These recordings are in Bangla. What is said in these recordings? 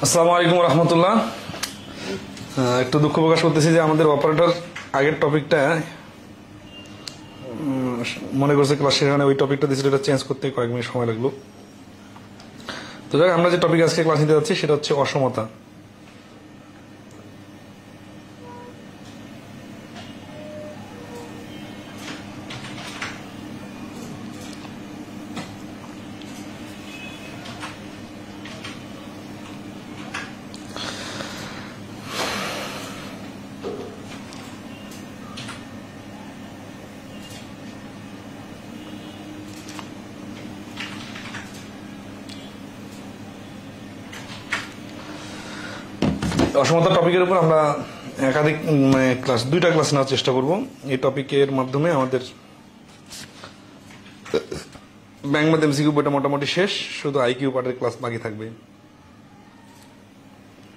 আসসালামু আলাইকুম রহমতুল্লাহ। একটু দুঃখ প্রকাশ করতেছি যে আমাদের অপারেটর আগের টপিকটা মনে করছে ক্লাস সেখানে ওই টপিকটা দিয়েছিল, এটা চেঞ্জ করতে কয়েক মিনিট সময় লাগলো। তো যাই আমরা যে টপিক আজকে ক্লাস নিতে যাচ্ছি সেটা হচ্ছে অসমতা। অসমতা টপিকের উপর আমরা একাধিক দুইটা ক্লাস নেওয়ার চেষ্টা করব। এই টপিকের মাধ্যমে আমাদের ব্যাংক ম্যাথ এমসিকিউ বইটা মোটামুটি শেষ, শুধু আইকিউ পার্টের ক্লাস বাকি থাকবে।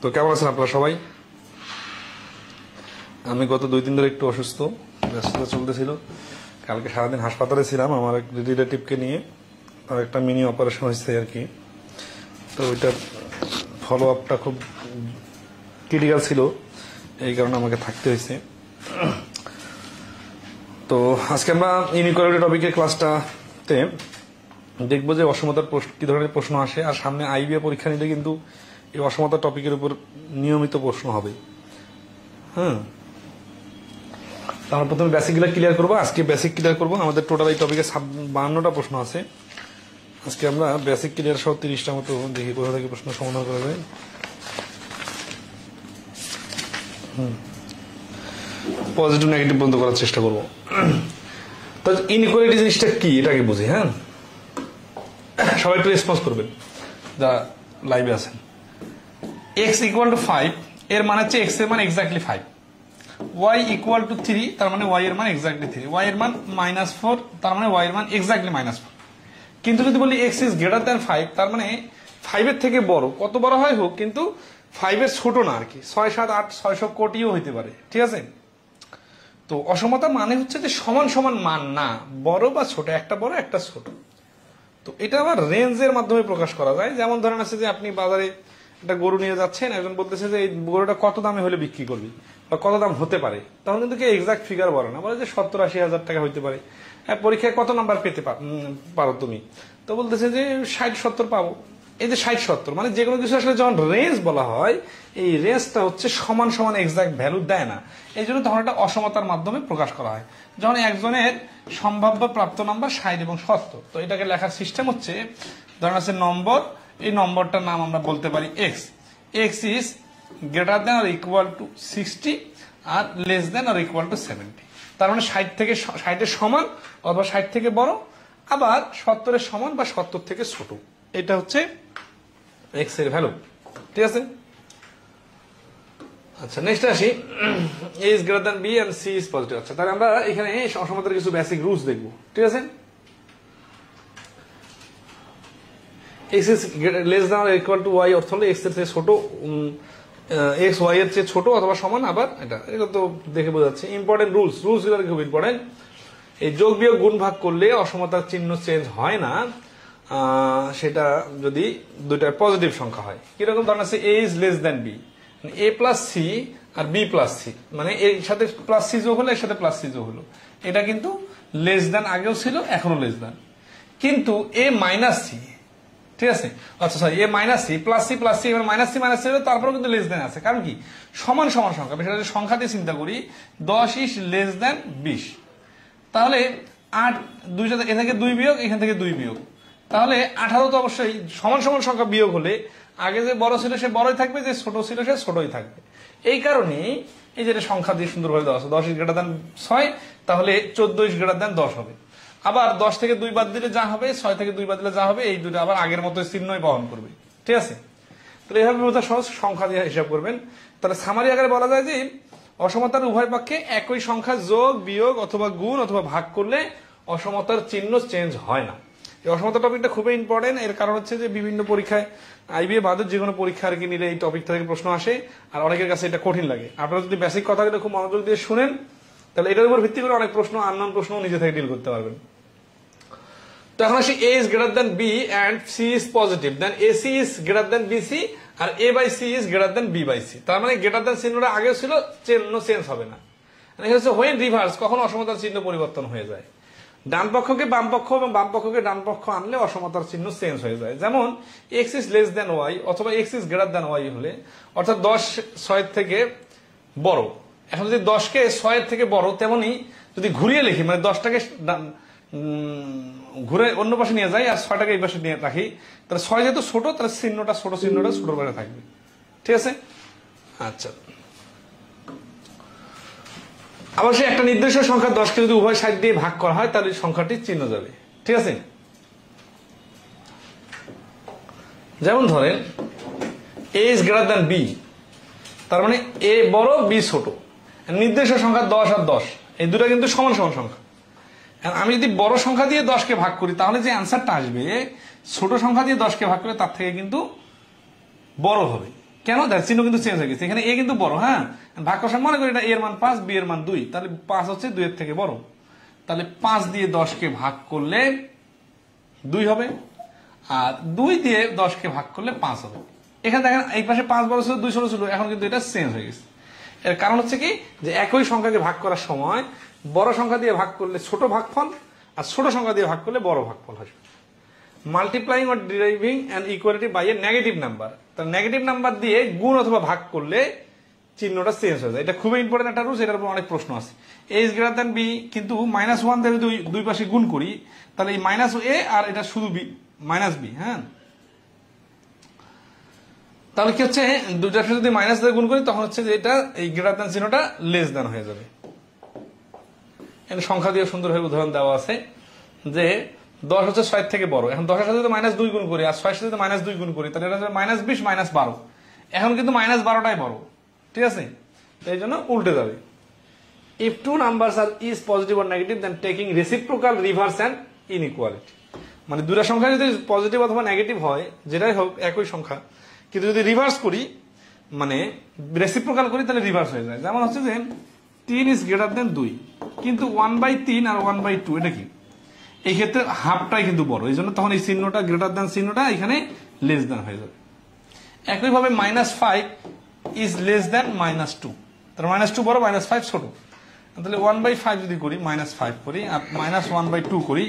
তো কেমন আছেন আপনারা সবাই? আমি গত 2-3 ধরে একটু অসুস্থ, ব্যস্ততা চলতেছিল। কালকে সারাদিন হাসপাতালে ছিলাম আমার এক রিলেটিভকে নিয়ে, আর একটা মিনি অপারেশন হয়েছে আর কি। তো ওইটার ফলো আপটা খুব ক্রিটিক্যাল ছিল, এই কারণে আমাকে থাকতে হয়েছে। তো আজকে আমরা ইনইকুয়ালিটি টপিকের ক্লাসটাতে দেখবো যে অসমতার কি ধরনের প্রশ্ন আসে, আর সামনে আইবিএ পরীক্ষা নিলে কিন্তু এই অসমতা টপিকের উপর নিয়মিত প্রশ্ন হবে। আমরা প্রথমে বেসিকগুলো ক্লিয়ার করবো। আজকে বেসিক ক্লিয়ার করবো। আমাদের টোটাল এই টপিকে 52টা প্রশ্ন আছে। আজকে আমরা বেসিক ক্লিয়ার সহ 30টা মতো দেখি কোথা থেকে প্রশ্ন সমাধান করা যায়। পজিটিভ নেগেটিভ বন্ধ করার চেষ্টা করবো। তো ইনইকুয়ালিটি জিনিসটা কি এটাকে বুঝি। সবাই একটু রেসপন্স করবেন যা লাইভে আছেন। এক্স ইকুয়াল টু 5 এর মানে হচ্ছে এক্স এর মান এক্স্যাক্টলি 5, ওয়াই ইকুয়াল টু 3 তার মানে ওয়াই এর মান এক্স্যাক্টলি 3, ওয়াই এর মান -4 তার মানে ওয়াই এর মান এক্স্যাক্টলি -4। কিন্তু যদি বলি এক্স ইজ গ্রেটার দ্যান 5 তার মানে 5 এর থেকে বড়, কত বড় হয় হোক, কিন্তু 5 এর ছোট না আর কি, 6, 7, 8, 600 কোটিও হইতে পারে। ঠিক আছে? তো অসমতা মানে হচ্ছে যে সমান সমান মান না, বড় বা ছোট, একটা বড় একটা ছোট। তো এটা আবার রেঞ্জের মাধ্যমে প্রকাশ করা যায়। যেমন ধরেন আছে যে আপনি বাজারে একটা গরু নিয়ে যাচ্ছেন, একজন বলতেছে যে এই গরুটা কত দামে হলে বিক্রি করবি বা কত দাম হতে পারে, তখন কিন্তু এক্সাক্ট ফিগার বলে না, বলে যে 70-80 হাজার টাকা হইতে পারে। পরীক্ষায় কত নাম্বার পেতে পারো তুমি, তো বলতেছে যে 60-70 পাবো। এই যে 60-70 মানে যে কোনো কিছু আসলে যখন রেঞ্জ বলা হয়, এই রেঞ্জটা হচ্ছে সমান সমান এক্সাক্ট ভ্যালু দেয় না। এই জন্য তখন এটা অসমতার মাধ্যমে প্রকাশ করা হয়। যখন একজনের সম্ভাব্য প্রাপ্ত নাম্বার 60 এবং 70, তো এটাকে লেখার সিস্টেম হচ্ছে, ধরেন আছে নম্বর, এই নম্বরটার নাম আমরা বলতে পারি x. X is greater than or equal to 60 or less than or equal to 70। তার মানে 60 সমান অথবা 60 থেকে বড়, আবার 70 সমান বা 70 থেকে ছোট। এটা হচ্ছে এক্স এর ভ্যালু। ঠিক আছে? আচ্ছা, নেক্সট আসি, A is greater than B and C is positive. আচ্ছা, তাহলে আমরা এখানে অসমতার কিছু বেসিক রুলস দেখবো। ঠিক আছে? X is less than or equal to y, অর্থ হলো এক্স এর চেয়ে ছোট, এক্স ওয়াই এর চেয়ে ছোট অথবা সমান। আবার এটা তো দেখে বোঝা যাচ্ছে। ইম্পর্টেন্ট রুলস গুলো খুব ইম্পর্টেন্ট। এই যোগ বিয়োগ গুণ ভাগ করলে অসমতার চিহ্ন চেঞ্জ হয় না, সেটা যদি দুইটা পজিটিভ সংখ্যা হয়। কিরকম? ধরেন আছে A is less than B, A plus C আর বি প্লাস সি, মানে এর সাথে প্লাস সি যোগ হলো, এর সাথে প্লাস সি যোগ হলো, এটা কিন্তু লেস দেন আগেও ছিল, এখনো লেস দেন। কিন্তু এ মাইনাস সি, ঠিক আছে, আচ্ছা sorry, A minus C plus C plus C, এবার মাইনাস সি তারপরেও কিন্তু লেস দেন আছে। কারণ কি? সমান সমান সংখ্যা। বিষয়টা সংখ্যা দিয়ে চিন্তা করি, 10 ইজ লেস দেন 20, তাহলে 8, এ থেকে 2 বিয়োগ, এখান থেকে 2 বিয়োগ, তাহলে 18 তো অবশ্যই সমান সমান সংখ্যা বিয়োগ হলে আগে যে বড় ছিল সে বড়ই থাকবে, যে ছোট ছিল সে ছোটই থাকবে। এই কারণেই এই যে সংখ্যা দিয়ে সুন্দরভাবে দেওয়া আছে, 10 ইজ গ্রেটার দেন 6, তাহলে 14 ইজ গ্রেটার দেন 10 হবে। আবার 10 থেকে 2 বাদ দিলে যা হবে, 6 থেকে 2 বাদ দিলে যা হবে, এই দুটো আবার আগের মতো চিহ্নই বহন করবে। ঠিক আছে? তাহলে এইভাবে বোঝা সহজ, সংখ্যা দিয়ে হিসাব করবেন। তাহলে সামারি আকারে বলা যায় যে অসমতার উভয় পক্ষে একই সংখ্যা যোগ বিয়োগ অথবা গুণ অথবা ভাগ করলে অসমতার চিহ্ন চেঞ্জ হয় না। এই অসমতা টপিকটা খুবই ইম্পর্টেন্ট। এর কারণ হচ্ছে যে বিভিন্ন পরীক্ষায়, আইবিএ বাদের যে কোনো পরীক্ষা আর কি নিলে এই টপিকটা থেকে প্রশ্ন আসে, আর অনেকের কাছে এটা কঠিন লাগে। আপনারা যদি বেসিক কথাগুলো খুব মনোযোগ দিয়ে শুনেন, তাহলে এটার উপর ভিত্তি করে অনেক প্রশ্ন, আননোন প্রশ্ন নিজে থেকে ডিল করতে পারবেন। তো এখন আসি a is greater than b and c is positive, then ac is greater than bc R a by c is greater than b by c। তার মানে গ্রেটার দ্যান চিহ্নটা আগে ছিল, চিহ্ন চেঞ্জ হবে না। এখানে হচ্ছে when reverse, কখন অসমতার চিহ্ন পরিবর্তন হয়ে যায়। ডান পক্ষকে বাম পক্ষ এবং বাম পক্ষকে ডান পক্ষ আনলে অসমতার চিহ্ন চেঞ্জ হয়ে যায়। যেমন x is less than y অথবা x is greater than y হলে, অর্থাৎ 10 6 থেকে বড়। এখন যদি 10 কে 6 এর থেকে বড়, তেমনি যদি ঘুরিয়ে লিখি, মানে 10টাকে ঘুরে অন্য পাশে নিয়ে যাই আর 6টাকে এই পাশে নিয়ে রাখি, তাহলে 6 যেহেতু ছোট, তাহলে চিহ্নটা ছোট পাশে থাকবে। ঠিক আছে? আচ্ছা, আবার সে একটা নির্দিষ্ট সংখ্যা 10কে যদি উভয় সাইড দিয়ে ভাগ করা হয়, তাহলে সংখ্যাটির চিহ্ন যাবে। ঠিক আছে? যেমন ধরেন a is greater than b, তার মানে a বড় b ছোট। নির্দিষ্ট সংখ্যা 10 আর 10, এই দুটো কিন্তু সমান সমান সংখ্যা। আমি যদি বড় সংখ্যা দিয়ে 10কে ভাগ করি, তাহলে যে অ্যান্সারটা আসবে ছোট সংখ্যা দিয়ে 10কে ভাগ করে তার থেকে কিন্তু বড় হবে। কেন? দেখ, চিহ্ন কিন্তু চেঞ্জ হয়ে গেছে। এখানে a কিন্তু বড়, হ্যাঁ, ভাগ কষা মনে করি এটা a এর মান 5, b এর মান 2, তাহলে 5 হচ্ছে 2 এর থেকে বড়। তাহলে 5 দিয়ে 10কে ভাগ করলে 2 হবে, আর 2 দিয়ে 10কে ভাগ করলে 5 হবে। এখানে দেখেন এই পাশে 5 বড় ছিল, 2 ছোট ছিল, এখন কিন্তু এটা চেঞ্জ হয়ে গেছে। এর কারণ হচ্ছে কি, যে একই সংখ্যাকে ভাগ করার সময় বড় সংখ্যা দিয়ে ভাগ করলে ছোট ভাগফল, আর ছোট সংখ্যা দিয়ে ভাগ করলে বড় ভাগফল হবে। মাল্টিপ্লাইং অর ডিরাইভিং an inequality by a negative number, তাহলে নেগেটিভ নাম্বার দিয়ে গুণ অথবা ভাগ করলে চিহ্নটা চেঞ্জ হয়ে যায়। এটা খুবই ইম্পর্টেন্ট একটা রুলস, এটার উপর অনেক প্রশ্ন আছে। a is greater than b, কিন্তু -1 দিয়ে যদি দুই পাশে গুণ করি, তাহলে এই -a আর এটা শুধু b -b, হ্যাঁ, তাহলে কি হচ্ছে, দুইটার সাথে যদি মাইনাস দিয়ে গুণ করি, তখন হচ্ছে যে এটা এই গ্রেটার দ্যান চিহ্নটা লেস দ্যান হয়ে যাবে। এখানে সংখ্যা দিয়ে সুন্দরভাবে উদাহরণ দেওয়া আছে যে 10 হচ্ছে 6 থেকে বড়। এখন 10 এর সাথে যদি -2 গুণ করি আর 6 এর সাথে -2 গুণ করি, তাহলে এটা হচ্ছে -20 -12। এখন কিন্তু -12টাই বড়। ঠিক আছে? এই জন্য উল্টে যাবে। If two numbers are is positive or negative, then taking reciprocal reverse and inequality. মানে দুটো সংখ্যা যদি পজিটিভ অথবা নেগেটিভ হয়, যেটাই হোক একই সংখ্যা, কিন্তু যদি রিভার্স করি, মানে রেসিপ্রোকাল করি, তাহলে রিভার্স হয়ে যায়। যেমন হচ্ছে যে 3 ইজ গ্রেটার দেন 2, কিন্তু 1/3 আর 1/2 এটা কি, এই ক্ষেত্রে হাফটাই কিন্তু বড়, এই জন্য তখন এই চিহ্নটা গ্রেটার দেন চিহ্নটা এখানে লেস দেন হয়ে যাবে। একইভাবে -5 ইজ লেস দেন -2, তার -2 বড়, -5 ছোট। তাহলে 1/5 যদি করি, -5 করি আর -1/2 করি,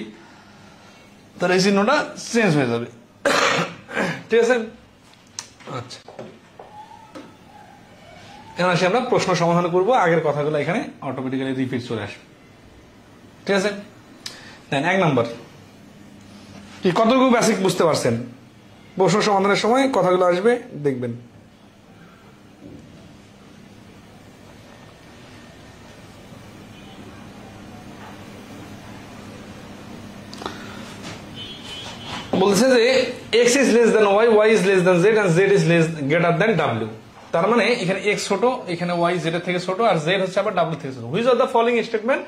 তাহলে এই চিহ্নটা চেঞ্জ হয়ে যাবে। ঠিক আছে? আচ্ছা, এখন আসি আমরা প্রশ্ন সমাধান করব। আগের কথাগুলো এখানে অটোমেটিক্যালি রিপিট চলে আসবে। ঠিক আছে? দেন 1 নাম্বার, কি কতটুকু বেসিক বুঝতে পারছেন? প্রশ্ন সমাধানের সময় কথাগুলো আসবে, দেখবেন। বলছে যে x is less than y, y is less than z and z is less greater than w। তার মানে এখানে x ছোট, এখানে y z এর থেকে ছোট, আর z হচ্ছে আবার w থেকে ছোট। Which of the following statement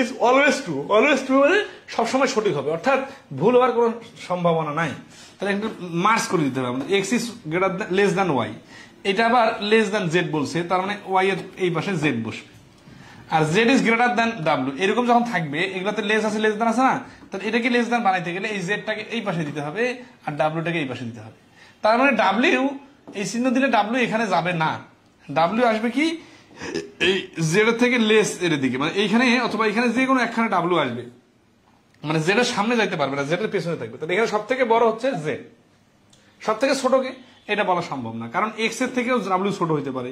is always true? Always true মানে সবসময় সঠিক হবে, অর্থাৎ ভুল হওয়ার কোনো সম্ভাবনা নাই। তাহলে একটা মার্কস করে দিতে হবে আমাদের। x is greater than less than y, এটা আবার লেস দ্যান z বলছে, তার মানে y এর এই পাশে z বসবে। আর z is greater than w, এরকম যখন থাকবে, এগুলোতে লেস আছে, লেস দ্যান আছে না, তাহলে এটাকে লেস দ্যান বানাইতে গেলে এই জেডটাকে এই পাশে দিতে হবে আর ডাব্লিউটাকে এই পাশে দিতে হবে। তার মানে ডাব্লিউ, এই চিহ্ন দিলে ডাব্লিউ এখানে যাবে না, ডাব্লিউ আসবে কি এই জেড এর থেকে লেস এর দিকে, মানে এইখানে অথবা এখানে যে কোনো একখানে ডাব্লিউ আসবে, মানে জেড এর সামনে যাইতে পারবে না, জেড এর পেছনে থাকবে। তাহলে এখানে সব থেকে বড় হচ্ছে জেড, সব থেকে ছোটকে এটা বলা সম্ভব না, কারণ এক্স এর থেকেও ডাব্লিউ ছোট হইতে পারে,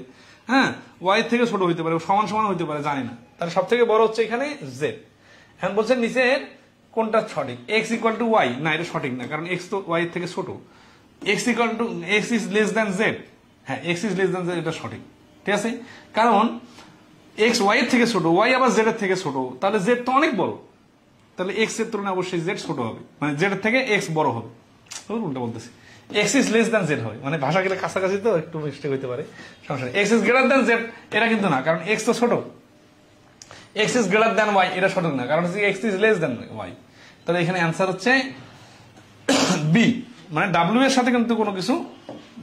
হ্যাঁ, ওয়াই থেকে ছোট হইতে পারে, সমান সমান হইতে পারে, জানি না। তাহলে সব থেকে বড় হচ্ছে এখানে জেড। এখন বলছেন নিচের কোনটা সঠিক? এক্স ইকুয়াল টু ওয়াই, না এটা সঠিক না, কারণ এক্স তো ওয়াই এর থেকে ছোট। X equal to X is less than Z, হ্যাঁ X is less than Z, এটা সঠিক। ঠিক আছে? কারণ এক্স ওয়াই এর থেকে ছোট, ওয়াই আবার জেড এর থেকে ছোট, তাহলে জেড তো অনেক বড়, তাহলে এক্স এর তুলনায় অবশ্যই জেড ছোট হবে, মানে জেড এর থেকে এক্স বড় হবে। উল্টা বলতেছি, x is less than Z হবে, মানে ভাষা গেলে কাছাকাছি তো একটু মিস্টেক হইতে পারে, সমস্যা নেই। X is greater than Z এটা কিন্তু না, কারণ এক্স তো ছোট। X is greater than y এটা সঠিক না, কারণ x is less than y. তাহলে এখানে অ্যান্সার হচ্ছে বি, মানে ডাব্লিউ এর সাথে কিন্তু কোনো কিছু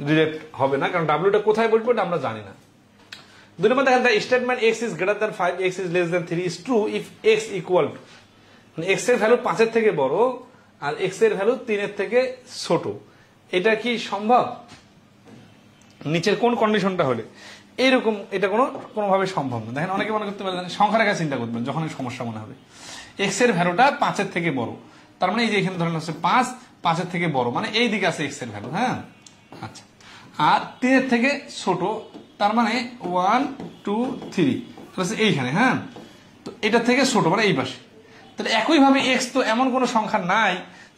রিলেট হবে না, কারণ ডাব্লিউটা কোথায় বসবে এটা আমরা জানি না। 2 নম্বর দেখেন, the statement x is greater than 5, x is less than 3 is true if x equal two, মানে এক্স এর ভ্যালু 5 এর থেকে বড় আর এক্স এর ভ্যালু 3 এর থেকে ছোট, এটা কি সম্ভব? নিচের কোন কন্ডিশনটা হলে এইরকম? এটা কোনোভাবে সম্ভব না। দেখেন অনেকে মনে করতে পারেন, সংখ্যা রেখা চিন্তা করবেন যখন সমস্যা মনে হবে। এক্স এর ভ্যালুটা 5 এর থেকে বড়, তার মানে এই যে এখানে ধরেন হচ্ছে 5 এর থেকে বড়, মানে এই দিকে আছে এক্স এর ভ্যালু। হ্যাঁ, আচ্ছা। আর 3 এর থেকে ছোট, তার মানে 1 2 3 এইখানে। হ্যাঁ, তো এটা থেকে ছোট মানে এই পাশে। তাহলে একইভাবে এক্স তো এমন কোন সংখ্যা নাই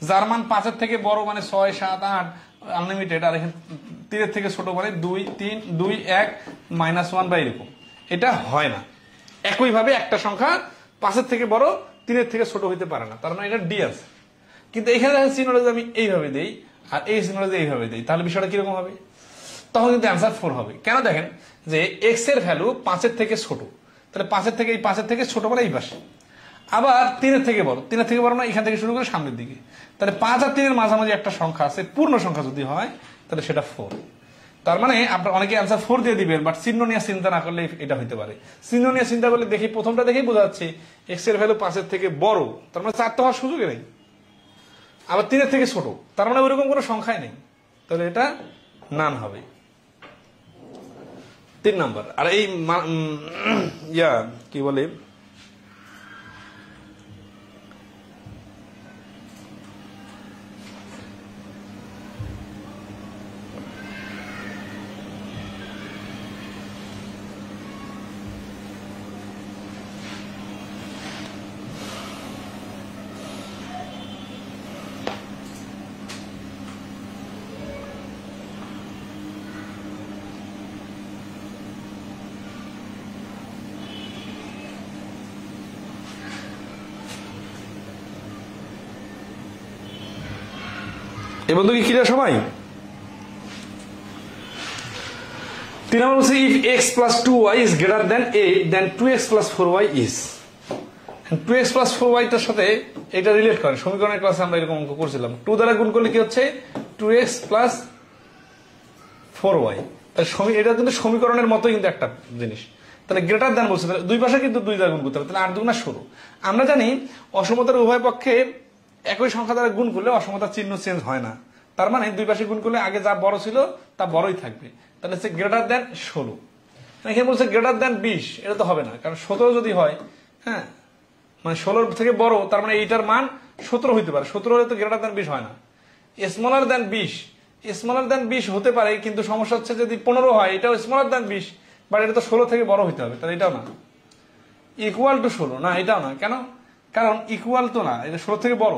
যার মান 5 এর থেকে বড়, মানে 6 7 8 আনলিমিটেড, আর এখানে 3 এর থেকে ছোট মানে 2 3 2 1 -1 বা এরকম। এটা হয় না। একইভাবে একটা সংখ্যা 5 এর থেকে বড় 3 এর থেকে ছোট হইতে পারে না, তার মানে এটা ডি আছে। কিন্তু এখানে দেখেন চিহ্নটা যদি আমি এইভাবে দেই আর এই চিহ্নটা যদি এইভাবে দেই, তাহলে বিষয়টা কিরকম হবে? তখন কিন্তু অ্যান্সার 4 হবে। কেন? দেখেন যে এক্স এর ভ্যালু 5 এর থেকে ছোট, তাহলে 5 এর থেকে ছোট মানে এই পাশে। আবার 3 এর থেকে বড়, 3 এর থেকে বড় না এখান থেকে শুরু করে সামনের দিকে। তাহলে 5 আর 3 এর মাঝামাঝি একটা সংখ্যা আছে, পূর্ণ সংখ্যা যদি হয় তাহলে সেটা 4। তার মানে আপনার অনেকে অ্যান্সার 4 দিয়ে দিবেন, বাট চিহ্ন নিয়ে চিন্তা না করলে এটা হইতে পারে। চিহ্ন নিয়ে চিন্তা করলে দেখি প্রথমটা দেখেই বোঝা যাচ্ছে এক্স এর ভ্যালু 5 এর থেকে বড়, তার মানে 4 তো হওয়ার সুযোগই নেই। আবার 3 এর থেকে ছোট, তার মানে ওইরকম কোনো সংখ্যাই নেই, তাহলে এটা নান হবে। 3 নাম্বার। আর এই কি বলে, এ বন্ধু কি ক্লিয়ার সবাই? 3 নম্বর বলছে if x plus 2y is greater than 8 then 2x plus 4y is, 2x plus 4y টার সাথে এটা রিলেট করে। সমীকরণের ক্লাসে আমরা এরকম অঙ্ক করছিলাম, 2 দ্বারা গুণ করলে কি হচ্ছে 2x plus 4y। তাহলে এটা কিন্তু সমীকরণের মতো কিন্তু একটা জিনিস। তাহলে গ্রেটার দ্যান বলছে, তাহলে দুই পাশে কিন্তু 2 দ্বারা গুণ করতে হবে, তাহলে 8 2 16। আমরা জানি অসমতার উভয় পক্ষে একই সংখ্যা দ্বারা গুণ করলে অসমতার চিহ্ন চেঞ্জ হয় না, তার মানে দুই পাশে গুণ করলে আগে যা বড় ছিল তা বড়ই থাকবে। তাহলে হচ্ছে গ্রেটার দ্যান 16। এখানে বলছে গ্রেটার দ্যান 20, এটা তো হবে না, কারণ 17 যদি হয়, হ্যাঁ মানে 16 থেকে বড়, তার মানে এইটার মান 17 হইতে পারে। 17 হলে তো গ্রেটার দ্যান 20 হয় না। স্মলার দ্যান 20, স্মলার দ্যান 20 হতে পারে, কিন্তু সমস্যা হচ্ছে যদি 15 হয়, এটাও স্মলার দ্যান 20, বাট এটা তো 16 থেকে বড় হইতে হবে, তাহলে এটাও না। ইকুয়াল টু 16 না, এটাও না। কেন? কারণ ইকুয়াল তো না, এটা 16 থেকে বড়।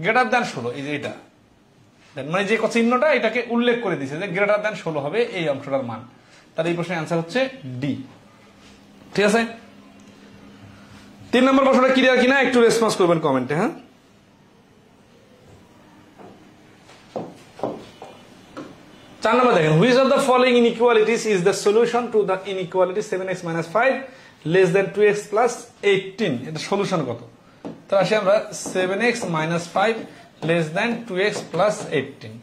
গ্রেটার দ্যান 16, এই যে এটা, মানে যে চিহ্নটা এটাকে উল্লেখ করে দিছে যে গ্রেটার দ্যান 16 হবে এই অংশটার মান। তাহলে এই প্রশ্নের অ্যান্সার হচ্ছে ডি। ঠিক আছে? 3 নম্বর প্রশ্নটা ক্লিয়ার কিনা একটু রেসপন্স করবেন কমেন্টে। হ্যাঁ, 4 নম্বর দেখেন, which of the following inequalities is the solution to the inequality 7x minus 5 less than 2x plus 18? এটা সলিউশন কত? তো আসি আমরা 7x minus 5 less than 2x plus 18।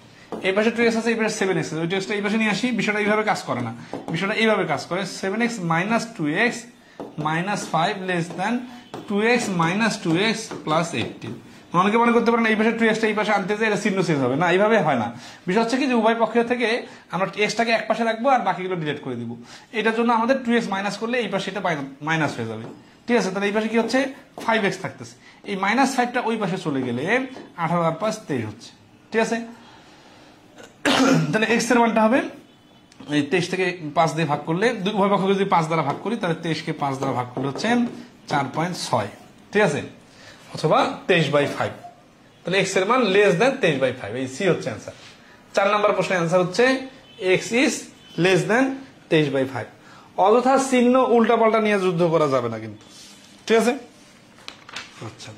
এই পাশে 2x আছে, এই পাশে 7x আছে, ওই 2x টা এই পাশে নিয়ে আসি। বিষয়টা এইভাবে কাজ করে না, বিষয়টা এইভাবে কাজ করে। 7x minus 2x minus 5 less than 2x minus 2x plus 18। অনেকে মনে করতে পারেন এই পাশে 2x টা এই পাশে আনতে যায়, এটা চিহ্ন চেঞ্জ হবে না, এইভাবে হয় না। বিষয় হচ্ছে কি যে উভয় পক্ষ থেকে আমরা x টাকে এক পাশে রাখবো আর বাকিগুলো ডিলিট করে দিব। এটার জন্য আমাদের 2x মাইনাস করলে এই পাশে এটা মাইনাস হয়ে যাবে। ঠিক আছে? তাহলে এই পাশে কি হচ্ছে 5x থাকতেছে, এই -5টা ওই পাশে চলে গেলে 18 আর 5 23 হচ্ছে। ঠিক আছে? তাহলে x এর মানটা হবে এই 23 থেকে 5 দিয়ে ভাগ করলে, উভয় পক্ষকে যদি 5 দ্বারা ভাগ করি তাহলে 23 কে 5 দ্বারা ভাগ করলে হচ্ছে 4.6। ঠিক আছে? অথবা 23/5। তাহলে x এর মান লেস দেন 23/5, এই সি হচ্ছে অ্যান্সার। 4 নম্বর প্রশ্নের অ্যান্সার হচ্ছে x ইজ লেস দেন 23/5। অযথা চিহ্ন উল্টাপাল্টা নিয়ে যুদ্ধ করা যাবে না কিন্তু। ঠিক আছে? আচ্ছা,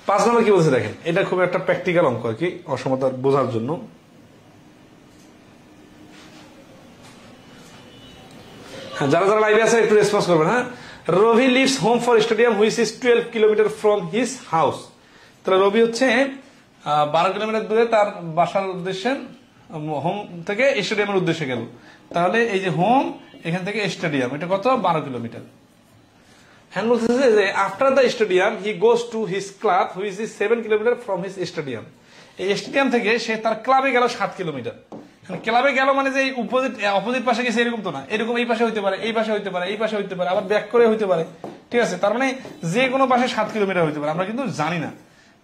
5 নম্বর কি বলছে দেখেন, এটা খুব একটা প্র্যাকটিক্যাল অঙ্ক আর কি, অসমতা বোঝার জন্য। হ্যাঁ, যারা যারা লাইভে আছে একটু রেসপন্স করবেন। হ্যাঁ, Ravi lives home for stadium which is 12 kilometre from his house. তাহলে রবি হচ্ছে 12 কিলোমিটার দূরে তার বাসার উদ্দেশ্যে, হোম থেকে স্টেডিয়ামের উদ্দেশ্যে গেল। তাহলে এই যে হোম, এখান থেকে স্টেডিয়াম, এটা কত? 12 কিলোমিটার। হ্যাঁ বলতেছে যে after the stadium he goes to his club which is 7 kilometre from his stadium. এই স্টেডিয়াম থেকে সে তার ক্লাবে গেল 7 কিলোমিটার। ক্লাবে গেল মানে যে অপোজিট পাশে গেছে এরকম তো না, এরকম এই পাশে হইতে পারে, এই পাশে হইতে পারে, এই পাশে হইতে পারে, আবার ব্যাক করে হইতে পারে, ঠিক আছে। তার মানে যে কোনো পাশে 7 কিলোমিটার হইতে পারে, আমরা কিন্তু জানি না,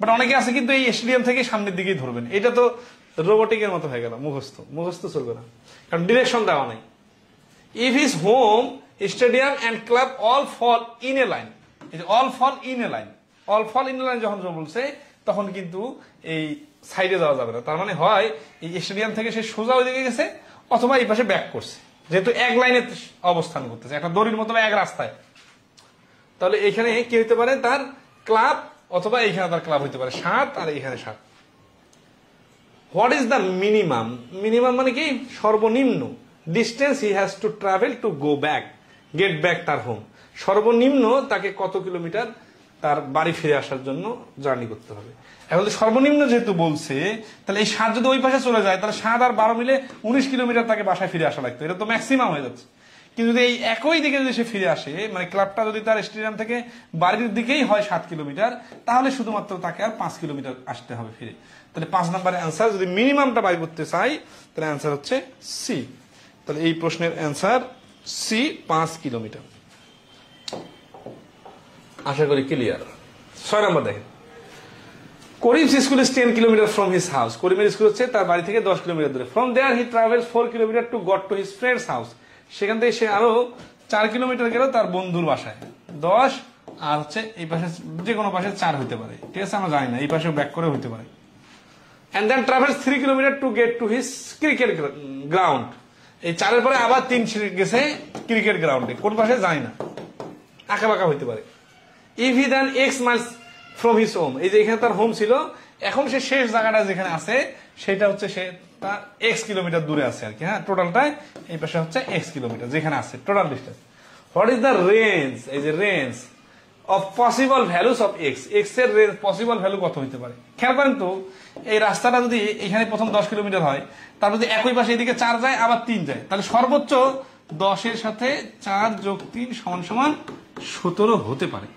বাট অনেকে আছে কিন্তু এই স্টেডিয়াম থেকে সামনের দিকেই ধরবেন। এটা তো রোবোটিকের মতো হয়ে গেল, মুখস্থ চলবে না, কারণ ডিরেকশন দেওয়া নাই। If his home stadium and club all fall in a line, all fall in a line, all fall in a line যখন বলছে তখন কিন্তু এই সাইডে যাওয়া যাবে না। তার মানে হয় এই স্টেডিয়াম থেকে সে সোজা ওইদিকে গেছে অথবা এই পাশে ব্যাক করছে, যেহেতু এক লাইনে অবস্থান করতেছে, একটা দড়ির মতো এক রাস্তায়। তাহলে এখানে কি হইতে পারে, তার ক্লাব, অথবা এইখানে তার ক্লাব হইতে পারে 7 আর এইখানে 7। What is the minimum? Minimum মানে কি সর্বনিম্ন distance he has to travel to go back, get back তার হোম। সর্বনিম্ন তাকে কত কিলোমিটার তার বাড়ি ফিরে আসার জন্য জার্নি করতে হবে। এখন সর্বনিম্ন যেহেতু বলছে, তাহলে এই 7 যদি ওই পাশে চলে যায়, তাহলে 7 আর 12 মিলে 19 কিলোমিটার তাকে বাসায় ফিরে আসা লাগতো। এটা তো ম্যাক্সিমাম হয়ে যাচ্ছে। কিন্তু যদি এই একই দিকে যদি সে ফিরে আসে, মানে ক্লাবটা যদি তার স্টেডিয়াম থেকে বাড়ির দিকেই হয় 7 কিলোমিটার, তাহলে শুধুমাত্র তাকে আর 5 কিলোমিটার আসতে হবে ফিরে। তাহলে 5 নম্বরের অ্যান্সার, যদি মিনিমামটা বাই করতে চাই, তাহলে অ্যান্সার হচ্ছে সি। তাহলে এই প্রশ্নের অ্যান্সার সি, 5 কিলোমিটার। আশা করি ক্লিয়ার। 6 নম্বর দেখেন, Karim's school is 10 kilometre from his house. করিমের স্কুল হচ্ছে তার বাড়ি থেকে 10 কিলোমিটার দূরে। From there he travels 4 kilometre to got to his friends house. সেখান থেকে সে আরো 4 কিলোমিটার গেল তার বন্ধুর বাসায়। 10 আর হচ্ছে এই পাশে যে কোনো পাশে 4 হইতে পারে, ঠিক আছে, আমরা জানি না, এই পাশে ব্যাক করে হইতে পারে। And then travels 3 kilometre to get to his cricket ground. এই 4-এর পরে আবার 3 গেছে ক্রিকেট গ্রাউন্ডে, কোন পাশে জানি না, আঁকা বাঁকা হইতে পারে। If he then x miles from his home, এই যে এখানে তার হোম ছিল, এখন সে শেষ জায়গাটা যেখানে আছে সেটা হচ্ছে সে তার এক্স কিলোমিটার দূরে আছে আর কি। হ্যাঁ, টোটালটাই এই পাশে হচ্ছে এক্স কিলোমিটার যেখানে আছে, total distance. What is the range? এই যে range of possible values of x, x এর রেঞ্জ পসিবল ভ্যালু কত হইতে পারে। খেয়াল করেন তো, এই রাস্তাটা যদি এখানে প্রথম 10 কিলোমিটার হয়, তারপর যদি একই পাশে এদিকে 4 যায় আবার 3 যায়, তাহলে সর্বোচ্চ 10-এর সাথে 4 যোগ 3 সমান সমান 17 হতে পারে।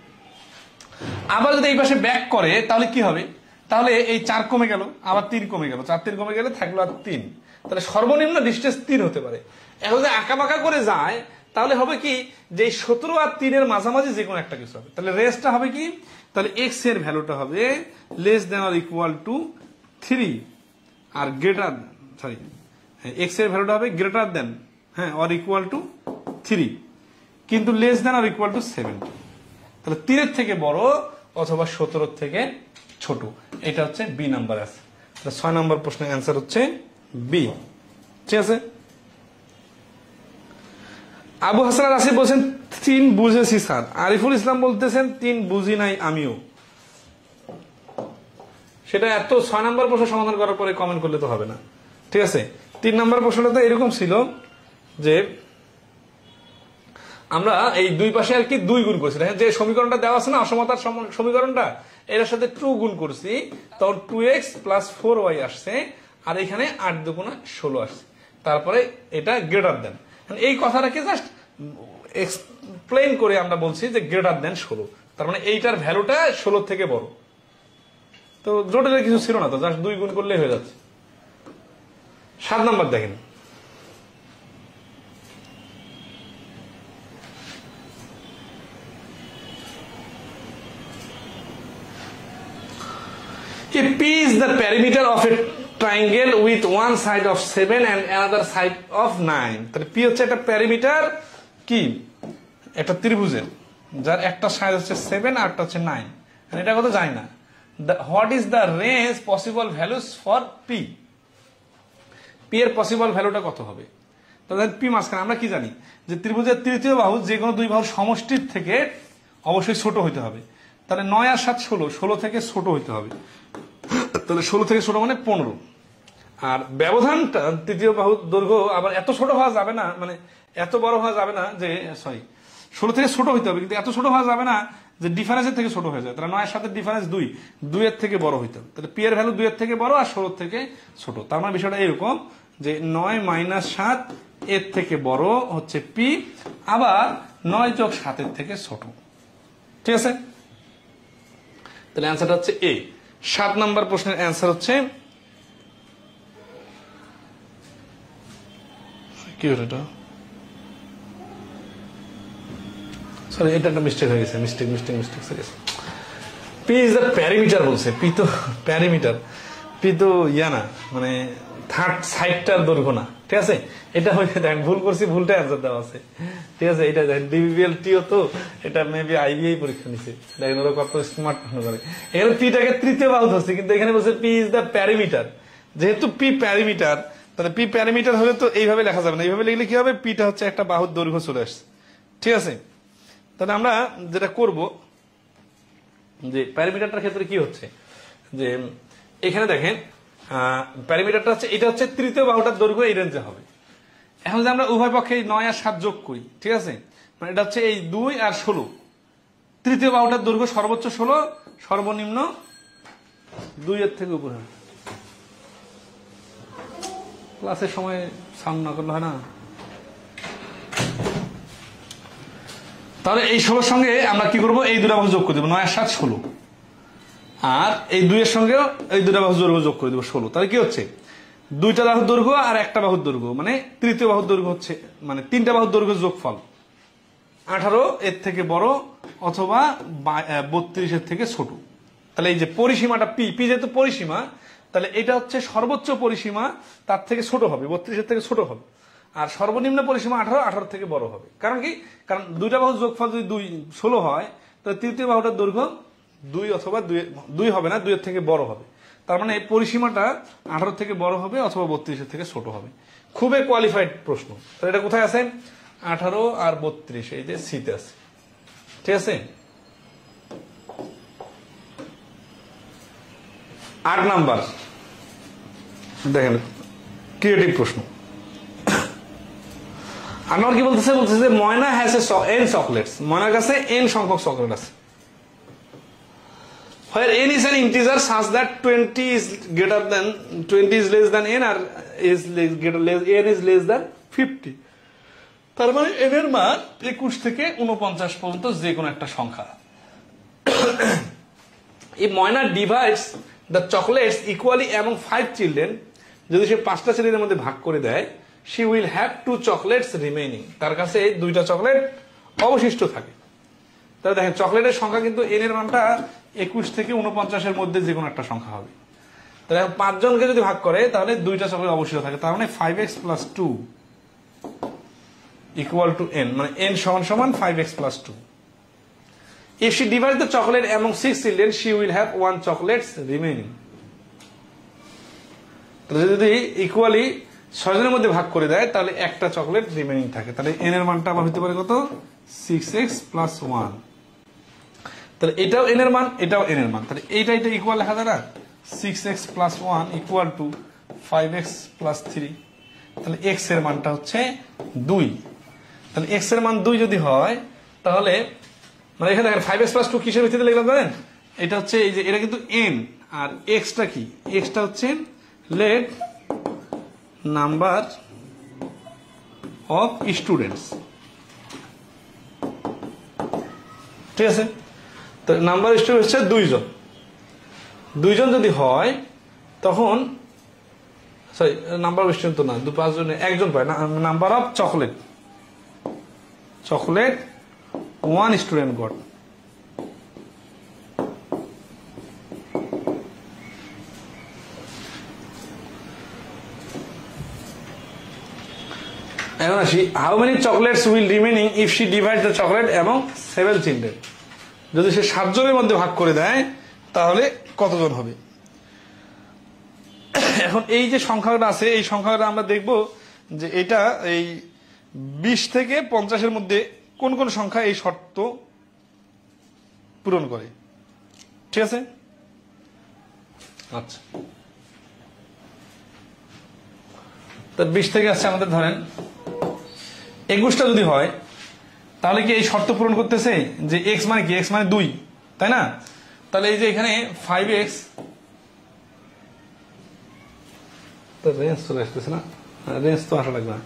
আবার যদি এই পাশে ব্যাক করে তাহলে কি হবে, তাহলে এই 4 কমে গেল, আবার 3 কমে গেল, 4 3 কমে গেলে থাকলো আর 3, তাহলে সর্বনিম্ন ডিস্টেন্স 3 হতে পারে। এখন যদি আঁকা বাঁকা করে যায় তাহলে হবে কি, যে 17 আর 3-এর মাঝামাঝি যে কোনো একটা কিছু হবে। তাহলে রেসটা হবে কি, তাহলে এক্স এর ভ্যালুটা হবে less than or equal to 3 or greater, sorry, x এর ভ্যালুটা হবে গ্রেটার দেন, হ্যাঁ, অর ইকুয়াল টু 3, কিন্তু less than or equal two 7। তাহলে 3-এর থেকে বড় অথবা 17-এর থেকে ছোট, এটা হচ্ছে বি নাম্বার আছে। 6 নম্বর প্রশ্নের অ্যান্সার হচ্ছে বি, ঠিক আছে। আবু হাসান রাশিদ বলছেন 3 বুঝেছি স্যার। আরিফুল ইসলাম বলতেছেন 3 বুঝি নাই আমিও। সেটা এত 6 নম্বর প্রশ্ন সমাধান করার পরে কমেন্ট করলে তো হবে না, ঠিক আছে। 3 নম্বর প্রশ্নটা তো এরকম ছিল যে আমরা এই দুই পাশে আর কি 2 গুণ করছি, যে সমীকরণটা দেওয়া আছে না অসমতার সমীকরণটা, এর সাথে 2 গুণ করছি, তখন 2x প্লাস 4y আসছে, আর এখানে 8 দুগুণা 16 আসছে। তারপরে এটা গ্রেটার দেন, এই কথাটাকে জাস্ট এক্সপ্লেইন করে আমরা বলছি যে গ্রেটার দেন 16, তার মানে এইটার ভ্যালুটা 16 থেকে বড়। তো জটিলের কিছু ছিল না, তো জাস্ট 2 গুণ করলেই হয়ে যাচ্ছে। 7 নম্বর দেখেন, P is the perimeter of a triangle with one side of 7 and another side of 9. তাহলে P হচ্ছে একটা প্যারিমিটার কি, একটা ত্রিভুজের, যার একটা সাইড হচ্ছে 7 আর একটা হচ্ছে 9। এটা কথা জানি না। What is the range possible values for P? P এর পসিবল ভ্যালুটা কত হবে? তাহলে P মাঝখানে আমরা কি জানি যে ত্রিভুজের তৃতীয় বাহু যে কোনো দুই বাহুর সমষ্টির থেকে অবশ্যই ছোট হইতে হবে। তাহলে 9 আর 7 16, 16 থেকে ছোট হইতে হবে। তাহলে 16 থেকে ছোট মানে 15, আর ব্যবধানটা তৃতীয় বাহুর দৈর্ঘ্য আবার এত ছোট হওয়া যাবে না, মানে এত বড় হওয়া যাবে না যে, সরি, 16 থেকে ছোট হইতে হবে, কিন্তু এত ছোট হওয়া যাবে না যে ডিফারেন্সের থেকে ছোট হয়ে যায়। তাহলে 9 এর সাথে ডিফারেন্স 2, 2 এর থেকে বড় হইতে হবে। তাহলে P এর ভ্যালু 2 এর থেকে বড় আর 16 থেকে ছোট। তার মানে বিষয়টা এরকম যে 9 - 7 এর থেকে বড় হচ্ছে P, আবার 9 + 7 এর থেকে ছোট। ঠিক আছে, তাহলে অ্যান্সারটা হচ্ছে এ। 7 নম্বর প্রশ্নের অ্যান্সার হচ্ছে কি হলো এটা, সরি এটা একটা মিস্টেক হয়ে গেছে, mistake P is the perimeter বলছে, পি তো প্যারিমিটার, পি তো ইয়া না, মানে থার্ড সাইডটার দৈর্ঘ্য না, ঠিক আছে, এটা হয়ে দেখেন ভুল করছি, ভুলটা অ্যান্সার দেওয়া আছে, ঠিক আছে, এটা দেখেন ডিবিবিএল টিও তো এটা মেবি আইবিআই পরীক্ষা নিছে, দেখেন ওরা কত স্মার্ট করে, এখানে পিটাকে তৃতীয় বাহু ধরছে, কিন্তু এখানে বলছে পি ইজ দ্য প্যারিমিটার, যেহেতু পি প্যারিমিটার, তাহলে পি প্যারিমিটার হলে তো এইভাবে লেখা যাবে না, এইভাবে লিখলে কি হবে, পিটা হচ্ছে একটা বাহুর দৈর্ঘ্য চলে আসছে, ঠিক আছে। তাহলে আমরা যেটা করব যে প্যারামিটারটার ক্ষেত্রে কি হচ্ছে যে এখানে দেখেন প্যারামিটারটা হচ্ছে এটা হচ্ছে তৃতীয় বাহুটার দৈর্ঘ্য এই রেঞ্জে হবে। এখন যে আমরা উভয় পক্ষে 9 আর 7 যোগ করি, ঠিক আছে, মানে এটা হচ্ছে এই 2 আর 16, তৃতীয় বাহুটার দৈর্ঘ্য সর্বোচ্চ 16, সর্বনিম্ন 2 এর থেকে উপরে হবে। ক্লাসের সময় সাউন্ড না করলে হয় না। তাহলে এই 16 সঙ্গে আমরা কি করবো, এই দুটা বাহু যোগ করে দেবো, 9 আর 7 16, আর এই 2 এর সঙ্গেও এই দুটা বাহুর দৈর্ঘ্য যোগ করে দেবো 16। তাহলে কি হচ্ছে, 2টা বাহুর দৈর্ঘ্য আর একটা বাহুর দৈর্ঘ্য, মানে তৃতীয় বাহুর দৈর্ঘ্য হচ্ছে, মানে 3টা বাহুর দৈর্ঘ্য যোগফল 18 এর থেকে বড় অথবা 32 এর থেকে ছোট। তাহলে এই যে পরিসীমাটা পি, পি যেহেতু পরিসীমা, তাহলে এটা হচ্ছে সর্বোচ্চ পরিসীমা, তার থেকে ছোট হবে, 32 এর থেকে ছোট হবে, আর সর্বনিম্ন পরিসীমা 18 থেকে বড় হবে। কারণ কি, কারণ দুইটা বাহুর যোগফল যদি 16 হয়, তাহলে তৃতীয় বাহুটার দৈর্ঘ্য 2 অথবা 2 হবে না, 2 এর থেকে বড় হবে, তার মানে পরিসীমাটা 18 থেকে বড় হবে অথবা 32 এর থেকে ছোট হবে। খুবই কোয়ালিফাইড প্রশ্ন। তাহলে এটা কোথায় আছে, 18 আর 32, এই যে সিতে আছে, ঠিক আছে। 8 নাম্বার দেখেন, ক্রিয়েটিভ প্রশ্ন। আমার কি বলতেছে, বলতেছে ময়না হ্যাজ এন চকলেটস, ময়নার কাছে এন সংখ্যক চকলেট আছে, where n is an integer such that 20 is less than n or n is less than 50, তার মানে n এর মান 21 থেকে 49 পর্যন্ত যে কোনো একটা সংখ্যা। if Moyna divides the chocolates equally among 5 children, যদি সে 5টা ছেলেদের মধ্যে ভাগ করে দেয়, she will have 2 chocolates remaining, তার কাছে 2টা চকলেট অবশিষ্ট থাকে। তাহলে দেখেন চকলেটের সংখ্যা কিন্তু n এর মানটা 21 থেকে 49 এর মধ্যে যে কোনো একটা সংখ্যা হবে। তাহলে 5 জনকে যদি ভাগ করে, তাহলে 2টা চকলেট অবশিষ্ট থাকে, তার মানে 5x plus 2 equal to n, মানে n সমান সমান 5x plus 2. If she divides the chocolate among 6 children, she will have 1 chocolates remaining. তাহলে যদি ইকুয়ালি 6 জনের মধ্যে ভাগ করে দেয়, তাহলে একটা চকলেট রিমেইনিং থাকে, তাহলে n এর মানটা আবার হতে পারে কত, 6x plus 1। তাহলে এটাও n এর মান, এটাও n এর মান, তাহলে এটা ইকুয়াল লেখা যায় না, 6x plus 1 equal to 5x plus 3, তাহলে x এর মানটা হচ্ছে 2। তাহলে x এর মান 2 যদি হয়, তাহলে মানে এখানে দেখেন 5x plus 2 কিসের ভিত্তিতে লিখলাম জানেন, এটা হচ্ছে এই যে এটা কিন্তু n, আর x টা কি, x টা হচ্ছে লেট নাম্বার অফ স্টুডেন্টস, ঠিক আছে। তো নাম্বার অফ স্টুডেন্টস হচ্ছে 2 জন, 2 জন যদি হয় তখন সরি নাম্বার অফ স্টুডেন্ট তো না, 5 জনে 1 জন পায় না, number of chocolate 1 student goat. এখন আসি, how many chocolates will remaining if she divide the chocolate among 7 children, যদি সে 7 জনের মধ্যে ভাগ করে দেয় তাহলে কতজন হবে। এখন এই যে সংখ্যাটা আছে, এই সংখ্যাটা আমরা দেখব যে এটা এই 20 থেকে 50 মধ্যে কোন কোন সংখ্যা এই শর্ত পূরণ করে, ঠিক আছে। আচ্ছা, তো 20 থেকে আসছে আমাদের ধরেন 21টা যদি হয়, তাহলে কি এই শর্ত পূরণ করতেছে যে x মানে কি, x মানে 2, তাই না। তাহলে এই যে এখানে 5x, তো রেঞ্জ চলে আসতেছে না, রেঞ্জ তো আসা লাগবে না,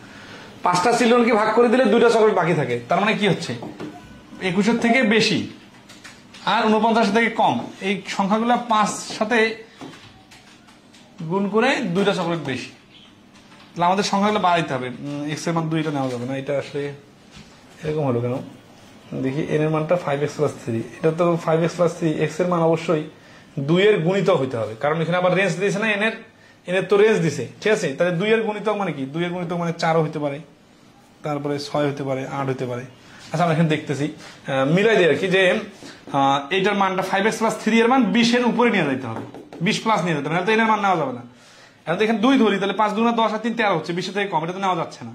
5টা চিলড্রেনকে ভাগ করে দিলে 2টা চকলেট বাকি থাকে, তার মানে কি হচ্ছে 21 থেকে বেশি, আর 49 থেকে কম, এই সংখ্যাগুলো 5 সাথে গুণ করে 2টা চকলেট বেশি, তাহলে আমাদের সংখ্যাগুলো বাড়াইতে হবে। এক্স এর মান 2টা নেওয়া যাবে না, এটা আসলে এরকম হলো কেন দেখি। এন এর মানটা 5x + 3, এটা তো 5x + 3, এক্স এর মান অবশ্যই 2 এর গুণিতক হইতে হবে, কারণ এখানে আবার রেঞ্জ দিয়েছে না, এন এর তো রেঞ্জ দিছে, ঠিক আছে। তাহলে 2 এর গুণিতক মানে কি, 2 এর গুণিতক মানে 4 হইতে পারে, তারপরে 6 হইতে পারে, 8 হইতে পারে। আচ্ছা আমরা এখানে দেখতেছি, মিলাই দিই আর কি, যে এইটার মানটা 5x + 3 এর মান 20 এর উপরে নিয়ে যেতে হবে, 20 প্লাস নিয়ে যেতে হবে, তো এর মান নেওয়া যাবে না। এখন তো এখানে 2 ধরি, তাহলে 5 2 10 আর 3 13 হচ্ছে, 20 থেকে কম, এটা তো নেওয়া যাচ্ছে না,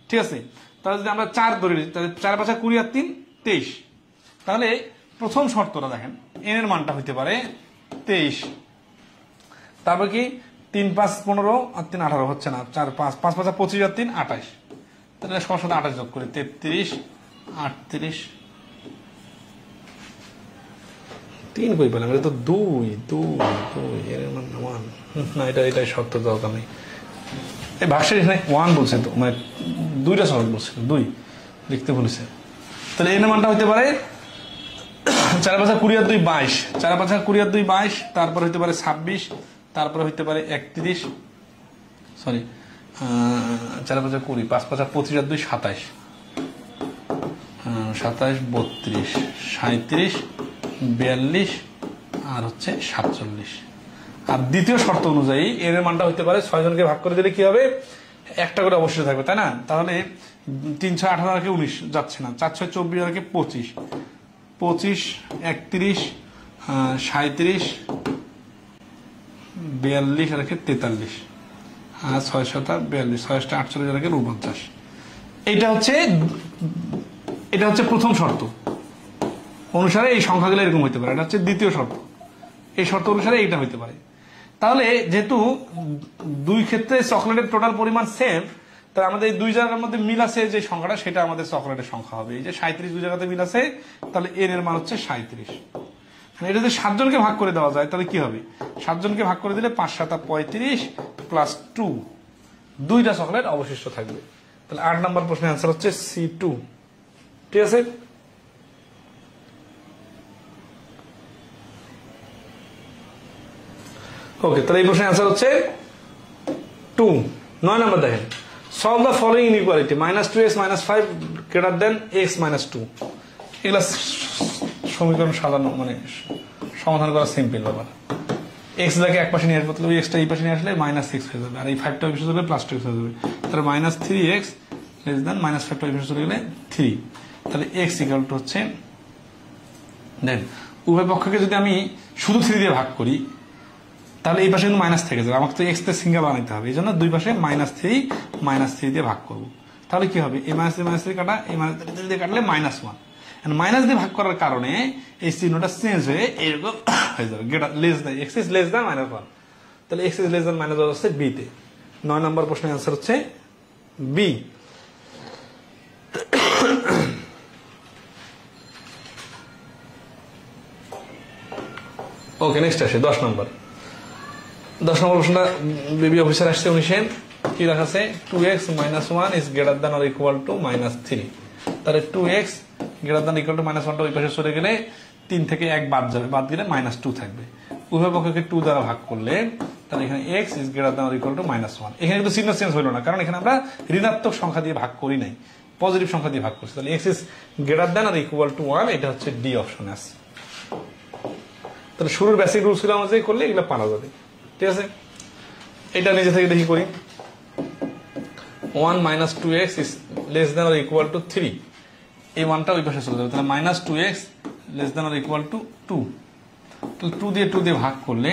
ঠিক আছে। তাহলে যদি আমরা 4 ধরি, তাহলে 4 5 20 আর 3 23, তাহলে প্রথম শর্তটা দেখেন, এন এর মানটা হইতে পারে 23, তারপর কি 3 5 15 আর 3 18 হচ্ছে না, 4 5 5 5 25 আর 3 28, তাহলে সবার সাথে 28 যোগ করি, 33 38, 3 কই পেলাম, এটা তো 2 2 2, এর মান 1 না, এটাই শর্ত দরকার নেই। এই ভাষায় এখানে 1 বলছে, তো মানে 2টা সহজ বলছে, 2 লিখতে বলেছে। তাহলে এর মানটা হইতে পারে 4 5 20 আর 2 22, 4 5 20 আর 2 22, তারপর হইতে পারে 26, তারপরে হইতে পারে 31, সরি 4 5 20, 5 5 25 আর 2 27, 27 32 37 42 আর হচ্ছে 47। আর দ্বিতীয় শর্ত অনুযায়ী এর মানটা হইতে পারে 6 জনকে ভাগ করে দিলে কি হবে, একটা করে অবশ্যই থাকবে, তাই না। তাহলে 3 6 18 আর 19 যাচ্ছে না, 4 6 24 আর 25, 25 31 37 42 আর 43, আর 6 7 42, 6 7 48 আর 49। এটা হচ্ছে প্রথম শর্ত অনুসারে এই সংখ্যাগুলো এরকম হইতে পারে, এটা হচ্ছে দ্বিতীয় শর্ত, এই শর্ত অনুসারে এইটা হইতে পারে। তাহলে যেহেতু 2 ক্ষেত্রে চকলেটের টোটাল পরিমাণ সেম, তাহলে আমাদের এই 2 জায়গার মধ্যে মিল আছে যে সংখ্যাটা, সেটা আমাদের চকলেটের সংখ্যা হবে। এই যে 37 2 জায়গাতে মিল আছে, তাহলে এর মান হচ্ছে 37। এটা যদি 7 জনকে ভাগ করে দেওয়া যায়, তাহলে কি হবে, 7 জনকে ভাগ করে দিলে 5 7 35 প্লাস 2, 2টা চকলেট অবশিষ্ট থাকবে। তাহলে 8 নম্বর প্রশ্নের অ্যান্সার হচ্ছে C2, ঠিক আছে। ওকে, তাহলে এই প্রশ্নের অ্যান্সার হচ্ছে 2। 9 নম্বর দেখেন, solve the following inequality -2x - 5 greater than x - 2। এগুলা সমীকরণ সাজানো মানে সমাধান করা সিম্পল ব্যাপার। এক্স টাকে এক পাশে নিয়ে আসবো, তাহলে ওই এক্সটা এই পাশে নিয়ে আসলে -6 হয়ে যাবে, আর এই 5টা ওই পাশে চলে +2x হয়ে যাবে, তাহলে -3x লেস দেন -5টা ওই পাশে চলে গেলে 3, তাহলে x ইকুয়াল টু হচ্ছে, দেন উভয় পক্ষকে যদি আমি শুধু 3 দিয়ে ভাগ করি, তাহলে এই পাশে কিন্তু মাইনাস থেকে যাবে, আমাকে তো এক্স তে সিঙ্গেল বানাইতে হবে, এই জন্য 2 পাশে -3 দিয়ে ভাগ করবো। তাহলে কি হবে, এই -3 কাটা, এই -3 দিয়ে কাটলে -1, মাইনাস দিয়ে ভাগ করার কারণে এই চিহ্নটা চেঞ্জ হয়ে এরকম হয়ে যাবে, এক্স ইজ লেস দেন -1, তাহলে এক্স ইজ লেস দেন -1 হচ্ছে বি তে। 9 নম্বর প্রশ্নের অ্যান্সার হচ্ছে বি। ওকে, নেক্সট আসে 10 নম্বর। 10 নম্বর প্রশ্নটা বিবি অফিসার আসছে 19, কি লেখা আছে, 2x - 1 is greater than or equal to -3। তাহলে 2x greater than equal to -1টা ওই পাশে চলে গেলে 3 থেকে 1 বাদ যাবে, বাদ গেলে -2 থাকবে। উভয় পক্ষকে 2 দ্বারা ভাগ করলে তাহলে এখানে x is greater than or equal two -1। এখানে কিন্তু চিহ্ন চেঞ্জ হলো না, কারণ এখানে আমরা ঋণাত্মক সংখ্যা দিয়ে ভাগ করি নাই, পজিটিভ সংখ্যা দিয়ে ভাগ করছি। তাহলে x is greater than or equal two 1, এটা হচ্ছে ডি অপশনে আছে। তাহলে শুরুর বেসিক রুলস গুলো অনুযায়ী করলে এগুলো পারা যাবে, ঠিক আছে। এটা নিজে থেকে দেখি করি, 1 - 2x is less than or equal to 3, এই মানটা ওই পাশে চলে যাবে, তাহলে -2x less than or equal two 2, তাহলে 2 দিয়ে ভাগ করলে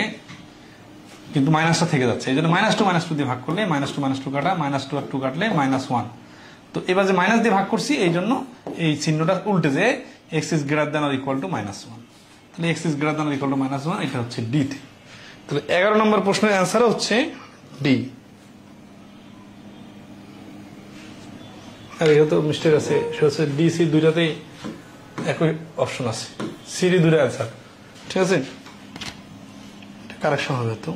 কিন্তু মাইনাসটা থেকে যাচ্ছে, এই জন্য -2 দিয়ে ভাগ করলে -2 কাটা, -2 আর 2 কাটলে -1। তো এবার যে মাইনাস দিয়ে ভাগ করছি, এই জন্য এই চিহ্নটা উল্টে যে x is greater than or equal two -1, তাহলে x is greater than or equal two -1, এটা হচ্ছে ডি তে। তাহলে 11 নম্বর প্রশ্নের অ্যান্সার হচ্ছে ডি। আর এটা তো মিস্টেক আছে, সেটা হচ্ছে ডি সি দুইটাতেই একই অপশন আছে, সি ডি দুটো অ্যান্সার, ঠিক আছে, কারেকশন হবে তো।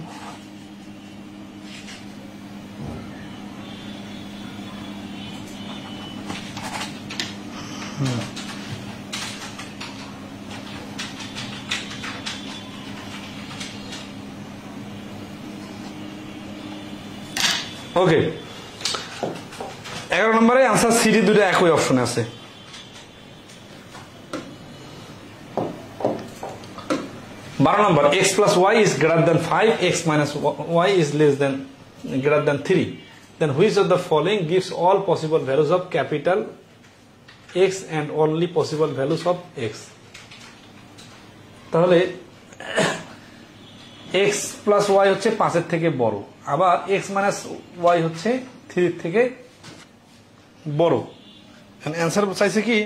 ওকে, 11 নম্বরে আনসার সিডি দুটো একই অপশনে আছে। 12 নম্বর, x plus y is greater than 5, x minus y is less than greater than 3. Then which of the following gives all possible values of capital X and only possible values of X? তাহলে x plus y হচ্ছে 5 এর থেকে বড়, আবার x minus y হচ্ছে 3 এর থেকে বড়। অ্যান্সার চাইছে কি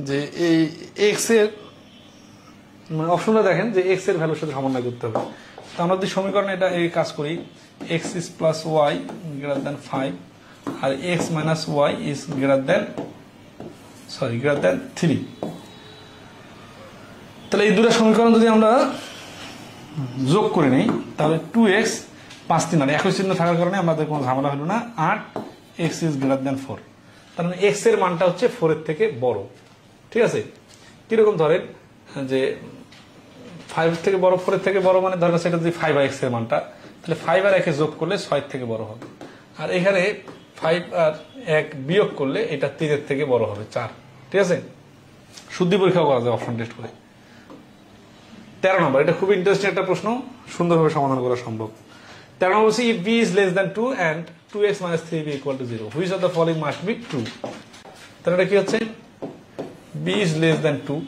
যে এই x এর অপশনটা দেখেন যে x এর ভ্যালুর সাথে সমন্বয় করতে হবে। তো আমরা যদি সমীকরণে এটা এই কাজ করি, x is plus y greater than 5 আর x minus y is greater than 3, তাহলে এই দুটো সমীকরণ যদি আমরা যোগ করে নেই তাহলে 2x 5 3 আর একই চিহ্ন থাকার কারণে আমাদের কোনো ঝামেলা হলো না, 8 x is greater than 4, তার মানে x এর মানটা হচ্ছে 4 এর থেকে বড়। ঠিক আছে, কিরকম ধরেন যে 5 এর থেকে বড় 4 এর থেকে বড় মানে ধরেন সেটা যদি 5x এর মানটা, তাহলে 5 আর 1 যোগ করলে 6 এর থেকে বড় হবে, আর এখানে 5 আর 1 বিয়োগ করলে এটা 3 এর থেকে বড় হবে 4। ঠিক আছে, শুদ্ধি পরীক্ষা করা যায় অপশন টেস্ট করে। 13 নম্বর, এটা খুব ইন্টারেস্টিং একটা প্রশ্ন, সুন্দরভাবে সমাধান করা সম্ভব। 13 নম্বর বলছি if b is less than 2 and 2x minus 3b equal to 0, which of the following must be true? তাহলে এটা কি হচ্ছে, b is less than 2,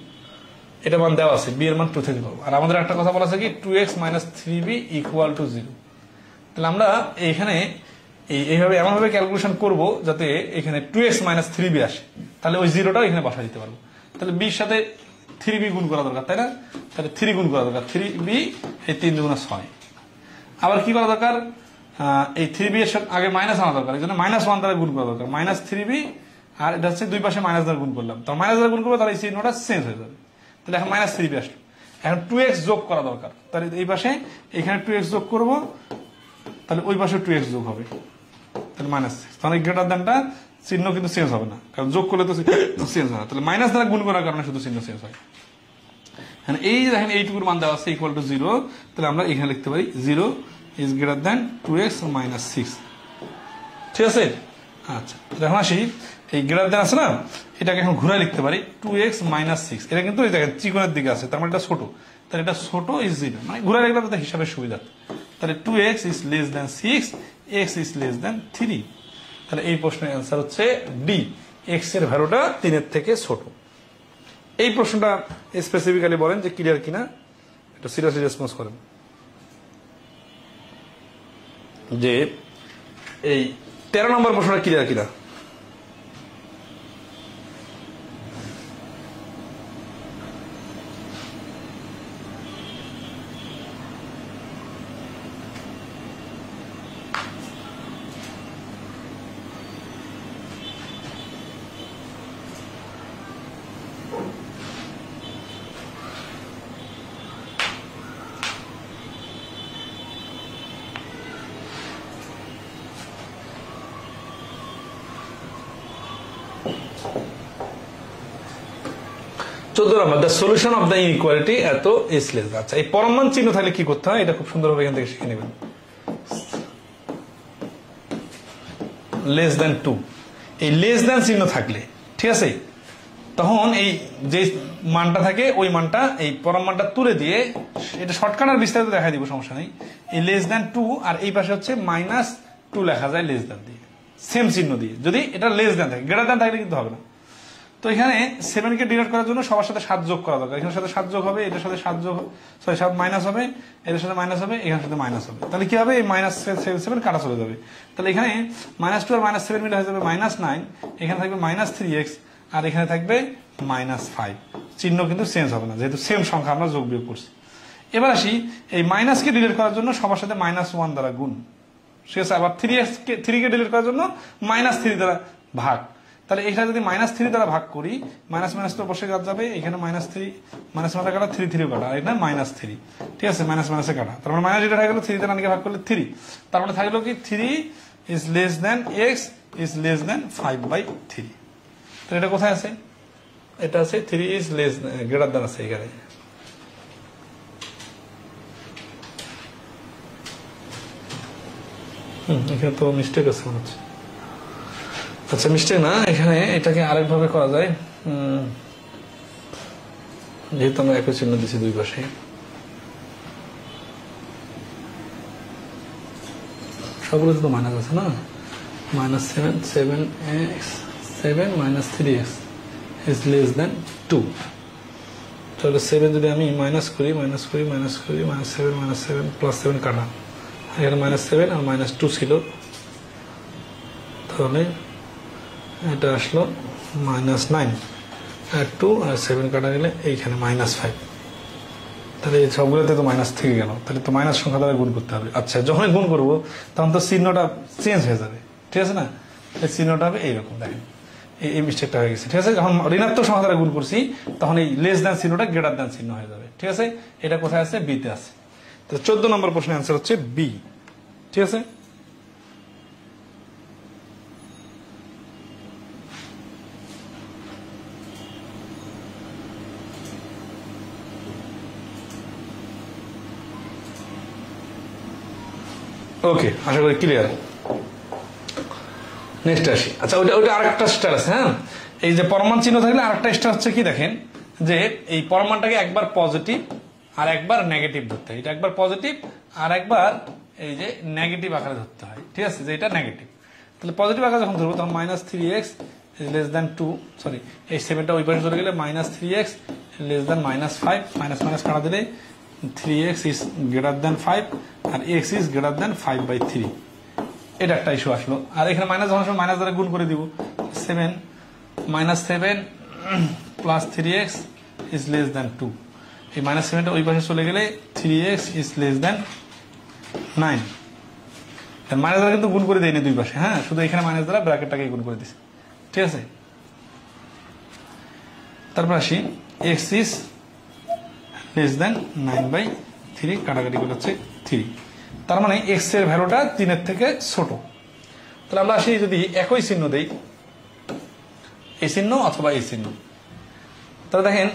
এটা মান দেওয়া আছে, b এর মান 2 থেকে পাবো, আর আমাদের একটা কথা বলা আছে কি 2x minus 3b equal to 0। তাহলে আমরা এইখানে এইভাবে এমনভাবে ক্যালকুলেশন করব যাতে এখানে 2x minus 3b আসে, তাহলে ওই জিরোটাও এখানে বসা দিতে পারবো। তাহলে b এর সাথে 3b গুণ করা দরকার, তাই না? তাহলে 3 গুণ করা দরকার, 3b এই 3 দুগুণা 6। আবার কি করা দরকার, এই 3b এর সাথে আগে মাইনাস আনা দরকার, এই জন্য -1 দ্বারা গুণ করা দরকার, -3b, আর এটা হচ্ছে দুই পাশে মাইনাস দ্বারা গুণ করলাম, তো মাইনাস দ্বারা গুণ করবো তাহলে এই চিহ্নটা চেঞ্জ হয়ে যাবে। তাহলে এখন -3b আসলো, এখন 2x যোগ করা দরকার, তাহলে এই পাশে এখানে 2x যোগ করব, তাহলে ওই পাশে 2x যোগ হবে, তাহলে -6, তাহলে গ্রেটার দ্যানটা চিহ্ন কিন্তু চেঞ্জ হবে না, কারণ যোগ করলে তো চেঞ্জ হয় না, তাহলে মাইনাস দ্বারা গুণ করার কারণে শুধু চিহ্ন চেঞ্জ হয়। এই দেখেন এইটুকুর মান দেওয়া আছে ইকুয়াল টু 0, তাহলে আমরা এখানে লিখতে পারি 0 is greater than 2x minus 6। ঠিক আছে, আচ্ছা এখন আসি এই গ্রেটার দ্যান আছে না, এটাকে এখন ঘুরে লিখতে পারি 2x minus 6, এটা কিন্তু এই দেখেন ত্রিকোণের দিকে আছে, তার মানে এটা ছোট, তাহলে এটা ছোট is 0, মানে ঘুরে লিখলে তো হিসাবের সুবিধা। তাহলে 2x is less than 6, x is less than 3, তাহলে এই প্রশ্নের অ্যান্সার হচ্ছে ডি, x এর ভ্যালুটা 3 এর থেকে ছোট। এই প্রশ্নটা স্পেসিফিক্যালি বলেন যে ক্লিয়ার কিনা, এটা সিরিয়াসলি রেসপন্স করেন যে এই 13 নম্বর প্রশ্নটা ক্লিয়ার কিনা। The solution of the inequality এত ইজ লেস। আচ্ছা, এই পরমান চিহ্ন থাকলে কি করতে হয় এটা খুব সুন্দরভাবে এখান থেকে শিখে নেবেন। লেস দ্যান 2, এই লেস দ্যান চিহ্ন থাকলে ঠিক আছে, তখন এই যে মানটা থাকে ওই মানটা এই পরম মানটা তুলে দিয়ে, এটা শর্টকাট আর বিস্তারিত দেখা দিব, সমস্যা নেই। এই লেস দ্যান 2 আর এই পাশে হচ্ছে -2 লেখা যায় লেস দ্যান দিয়ে, সেম চিহ্ন দিয়ে, যদি এটা লেস দ্যান থাকে, গ্রেটার দ্যান থাকলে কিন্তু হবে না। তো এখানে 7 কে ডিভাইড করার জন্য সবার সাথে 7 যোগ করা দরকার, এখানের সাথে 7 যোগ হবে, এটার সাথে 7 যোগ, সরি 7 মাইনাস হবে, এটার সাথে মাইনাস হবে, এখানের সাথে মাইনাস হবে, তাহলে কি হবে এই -7 কাটা চলে যাবে, তাহলে এখানে -2 আর -7 মিলে হয়ে যাবে -9, এখানে থাকবে -3x আর এখানে থাকবে -5, চিহ্ন কিন্তু চেঞ্জ হবে না যেহেতু সেম সংখ্যা আমরা যোগ বিয়োগ করছি। এবার আসি এই মাইনাসকে ডিলিট করার জন্য সবার সাথে -1 দ্বারা গুণ, ঠিক আছে, আবার 3 কে ডিলিট করার জন্য -3 দ্বারা ভাগ, তাহলে এখানে যদি -3 দ্বারা ভাগ করি, মাইনাস মাইনাস তো অবশ্যই কাটা যাবে, এখানে -3 মাইনাস মাইনাস কাটা 3 3 কাটা, আর এটা -3, ঠিক আছে, মাইনাস মাইনাসে কাটা, তার মানে মাইনাস যেটা হয়ে গেল 3 দ্বারা নাকি ভাগ করলে 3, তার মানে থাকলো কি 3 is less than x is less than 5/3। তাহলে এটা কোথায় আছে, এটা আছে 3 is less গ্রেটার দ্যান আছে এখানে। এখানে তো মিস্টেক আছে মনে হচ্ছে। আচ্ছা মিস্টেক না, এখানে এটাকে আরেকভাবে করা যায়। যেহেতু আমরা একই চিহ্ন দিচ্ছি দুই পাশে, সবগুলো তো মাইনাস আছে না, -7 7x 7 - 3x is less than 2। তাহলে 7 যদি আমি মাইনাস করি -7 +7 কাটা, এখানে -7 আর -2 ছিল, তাহলে এটা আসলো -9 আর 2 আর 7 কাটা গেলে এইখানে -5। তাহলে এই সবগুলোতে তো মাইনাস থেকে গেল, তাহলে তো মাইনাস সংখ্যা দ্বারা গুণ করতে হবে। আচ্ছা যখন গুণ করবো তখন তো চিহ্নটা চেঞ্জ হয়ে যাবে, ঠিক আছে না? এই চিহ্নটা হবে এইরকম, দেখেন এই মিস্টেকটা হয়ে গেছে, ঠিক আছে? যখন ঋণাত্মক সংখ্যা দ্বারা গুণ করছি তখন এই লেস দ্যান চিহ্নটা গ্রেটার দ্যান চিহ্ন হয়ে যাবে, ঠিক আছে? এটা কোথায় আছে? বি তে আছে। তো 14 নম্বর প্রশ্নের অ্যান্সার হচ্ছে বি, ঠিক আছে? ওকে, আশা করি ক্লিয়ার। নেক্সট আসি। আচ্ছা ওটা আরেকটা স্টার আছে। হ্যাঁ, এই যে পরমাণু চিহ্ন থাকলে আরেকটা স্টার হচ্ছে কি, দেখেন যে এই পরমাণুটাকে একবার পজিটিভ আর একবার নেগেটিভ ধরতে হয়। এটা একবার পজিটিভ আর একবার এই যে নেগেটিভ আকারে ধরতে হয়, ঠিক আছে? যে এটা নেগেটিভ, তাহলে পজিটিভ আকারে যখন ধরবো তখন -3x লেস দ্যান 2, সরি এই 7টা ওই পাশে চলে গেলে -3x less than -5, minus minus কাটা দিলে 3x ইজ গ্রেটার দ্যান 5 আর x ইজ গ্রেটার দ্যান 5/3। এটা একটা ইস্যু আসলো। আর এখানে মাইনাস যখন মাইনাস দ্বারা গুণ করে দিব, 7 + 3x ইজ লেস দ্যান 2। এই -7টা ওই পাশে চলে গেলে 3x is less than 9। Minus দ্বারা কিন্তু গুণ করে দেয়নি দুই পাশে, হ্যাঁ, শুধু এখানে মাইনাস দ্বারা ব্র্যাকেটটাকে গুণ করে দিছে, ঠিক আছে? তারপর আসি x ইজ লেস দ্যান 9/3, কাটাকাটি করে হচ্ছে 3। তার মানে x এর ভ্যালুটা 3 এর থেকে ছোট। তাহলে আমরা আসি, যদি একই চিহ্ন দেই, এই চিহ্ন অথবা এই চিহ্ন, তাহলে দেখেন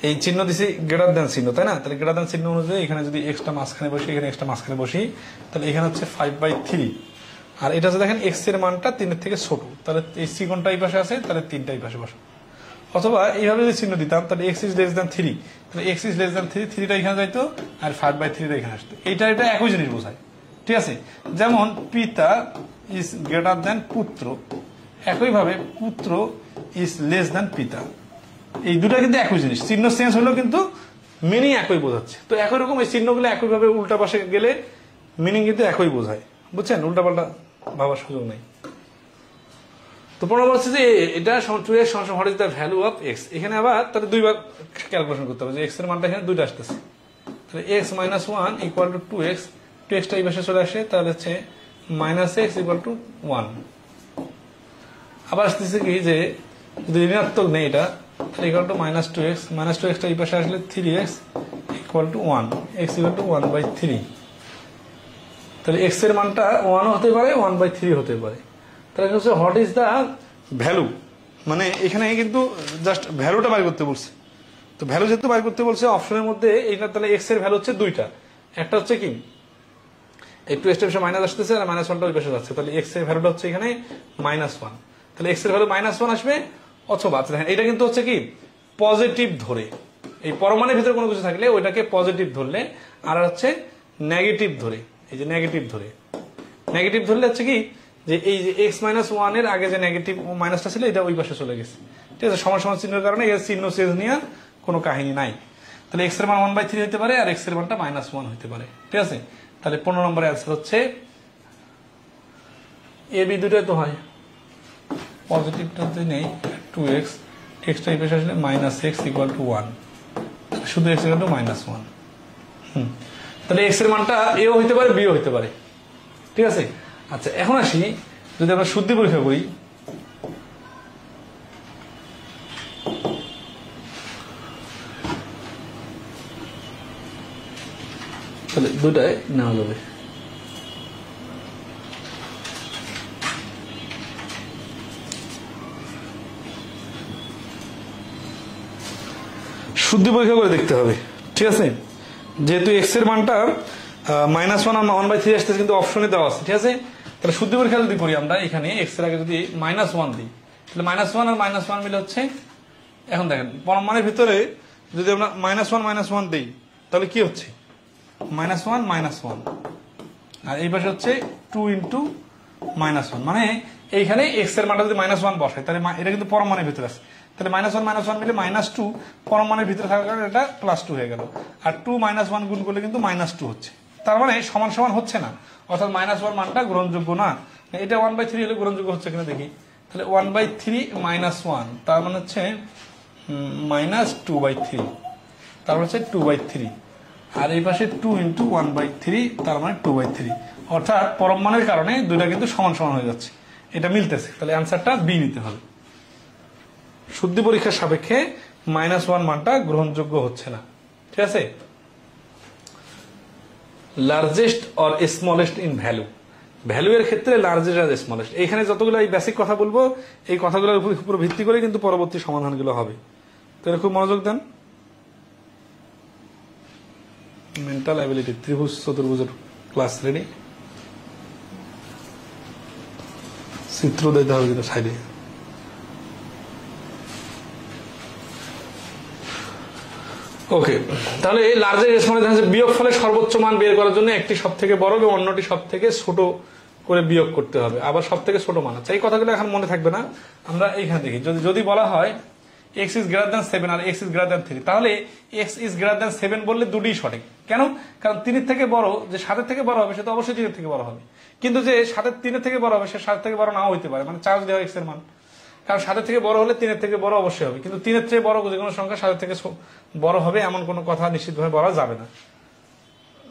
এই চিহ্ন দিছি গ্রেটার দ্যান চিহ্ন, তাই না? তাহলে গ্রেটার দ্যান চিহ্ন অনুযায়ী এখানে যদি এক্সটা মাঝখানে বসি, এখানে এক্সটা মাঝখানে বসি, তাহলে এখানে হচ্ছে 5/3। আর এটা হচ্ছে দেখেন x এর মানটা 3 এর থেকে ছোট, তাহলে এই চিহ্নটা এই পাশে আছে, তাহলে 3টা এই পাশে বসে। অথবা এইভাবে যদি চিহ্ন দিতাম, তাহলে x ইজ লেস দ্যান 3, তাহলে x ইজ লেস দ্যান 3, 3টা এখানে যাইতো আর 5/3টা এখানে আসতো। এটা একই জিনিস বোঝায়, ঠিক আছে? যেমন পিতা ইজ গ্রেটার দ্যান পুত্র, একইভাবে পুত্র ইজ লেস দ্যান পিতা। এই দুটা কিন্তু একই জিনিস, চিহ্ন চেঞ্জ হলেও কিন্তু মিনিং একই বোঝাচ্ছে। তো একই রকম এই চিহ্নগুলো একইভাবে উল্টা পাশে গেলে মিনিং কিন্তু একই বোঝায়, বুঝছেন? উল্টা পাল্টা ভাবার সুযোগ নেই। তো প্রমাণ হচ্ছে যে এটা 2x what is the value of x। এখানে আবার তাহলে দুইবার ক্যালকুলেশন করতে হবে যে x এর মানটা এখানে দুইটা আসতেছে, তাহলে x - 1 = 2x, 2xটা এই পাশে চলে আসে, তাহলে হচ্ছে -x = 1। আবার আসতেছে কি, যে যদি ঋণাত্মক নেই এটা, তাহলে -2x, -2xটা এই পাশে আসলে 3x = 1, x = 1/3। তাহলে x এর মানটা 1 হতে পারে, 1/3 হতে পারে। তাহলে হচ্ছে হোয়াট ইজ দ্য ভ্যালু, মানে এখানে কিন্তু জাস্ট ভ্যালুটা বাই করতে বলছে। তো ভ্যালু যেহেতু বাই করতে বলছে অপশনের মধ্যে, এইটা তাহলে x এর ভ্যালু হচ্ছে দুইটা, একটা হচ্ছে কি এই 2 স্টেপে মাইনাস আসতেছে আর -1টা ওই পাশে যাচ্ছে, তাহলে x এর ভ্যালুটা হচ্ছে এখানে -1। তাহলে x এর ভ্যালু -1 আসবে, অথবা দেখেন এটা কিন্তু হচ্ছে কি পজিটিভ ধরে, এই পরমাণুর ভিতরে কোনো কিছু থাকলে ওইটাকে পজিটিভ ধরলে, আর হচ্ছে নেগেটিভ ধরে, এই যে নেগেটিভ ধরলে হচ্ছে কি যে এই যে x - 1 এর আগে যে নেগেটিভ মাইনাসটা ছিল এটা ওই পাশে চলে গেছে, ঠিক আছে? সমান সমান চিহ্নের কারণে এর চিহ্ন চেঞ্জ নিয়ে কোনো কাহিনী নাই। তাহলে x এর মান 1/3 হতে পারে আর x এর মানটা -1 হতে পারে, ঠিক আছে? তাহলে 15 নম্বরের অ্যান্সার হচ্ছে এ বি, দুটোই তো হয়। পজিটিভটাতে নেই 2x, xটা এই পাশে আসলে -x = 1, শুধু x = -1। তাহলে x এর মানটা এও হইতে পারে, বিও হইতে পারে, ঠিক আছে? আচ্ছা এখন আসি, যদি আমরা শুদ্ধি পরীক্ষা করি, তাহলে দুটাই নেওয়া যাবে। শুদ্ধি পরীক্ষা করে দেখতে হবে, ঠিক আছে? যেহেতু x এর মানটা -1 আর 1/3 আসতেছে, কিন্তু অপশনে দেওয়া আছে, ঠিক আছে? তাহলে শুদ্ধ পরীক্ষা যদি করি আমরা এখানে এক্স এর আগে যদি -1 দিই, তাহলে -1 আর -1 মিলে হচ্ছে, এখন দেখেন পরম মানের ভিতরে যদি আমরা -1 দিই তাহলে কি হচ্ছে, -1 আর এই পাশে হচ্ছে 2 × -1, মানে এইখানে এক্স এর মানটা যদি -1 বসাই তাহলে এটা কিন্তু পরম মানের ভিতরে আছে, তাহলে -1 মিলে -2 পরম মানের ভিতরে থাকার কারণে এটা +2 হয়ে গেল, আর 2 -1 গুণ করলে কিন্তু -2 হচ্ছে, তার মানে সমান সমান হচ্ছে না, অর্থাৎ -1 মানটা গ্রহণযোগ্য না। এটা 1/3 হলে গ্রহণযোগ্য হচ্ছে কিনা দেখি, তাহলে 1/3 -1 তার মানে হচ্ছে -2/3, তার মানে হচ্ছে 2/3, আর এই পাশে 2 × 1/3 তার মানে 2/3, অর্থাৎ পরম মানের কারণে দুইটা কিন্তু সমান সমান হয়ে যাচ্ছে, এটা মিলতেছে, তাহলে অ্যান্সারটা বি নিতে হবে। শুদ্ধি পরীক্ষার সাপেক্ষে -1 মানটা গ্রহণযোগ্য হচ্ছে না, ঠিক আছে। Largest or smallest in value, value এর ক্ষেত্রে লার্জেস্ট আর স্মলেস্ট, এখানে যতগুলো এই বেসিক কথা বলবো এই কথাগুলোর উপর ভিত্তি করে কিন্তু পরবর্তী সমাধানগুলো হবে, তাহলে খুব মনোযোগ দেন। মেন্টাল অ্যাবিলিটি, ত্রিভুজ চতুর্ভুজের ক্লাস রেডি, চিত্র দিতে হবে কিন্তু সাইডে। ওকে, তাহলে লার্জেস্ট স্মলেস্ট বিয়োগ ফলে সর্বোচ্চ মান বের করার জন্য একটি সব থেকে বড় এবং অন্যটি সব থেকে ছোট করে বিয়োগ করতে হবে, আবার সব থেকে ছোট মান আছে, এই কথাগুলো এখন মনে থাকবে না। আমরা এইখানে দেখি যদি বলা হয় x is greater than 7 R x is greater than 3, তাহলে x is greater than 7 বললে দুটোই সঠিক, কেন, কারণ 3 থেকে বড়, যে 7 থেকে বড় হবে সে তো অবশ্যই 3 থেকে বড় হবে, কিন্তু যে 3 থেকে বড় হবে সে 7 থেকে বড় নাও হইতে পারে, মানে চার্জ দেওয়া x এর মান, কারণ 7 থেকে বড় হলে 3 থেকে বড় অবশ্যই হবে, কিন্তু 3 থেকে বড় যে কোনো সংখ্যা 7 থেকে বড় হবে এমন কোনো কথা নিশ্চিতভাবে বলা যাবে না।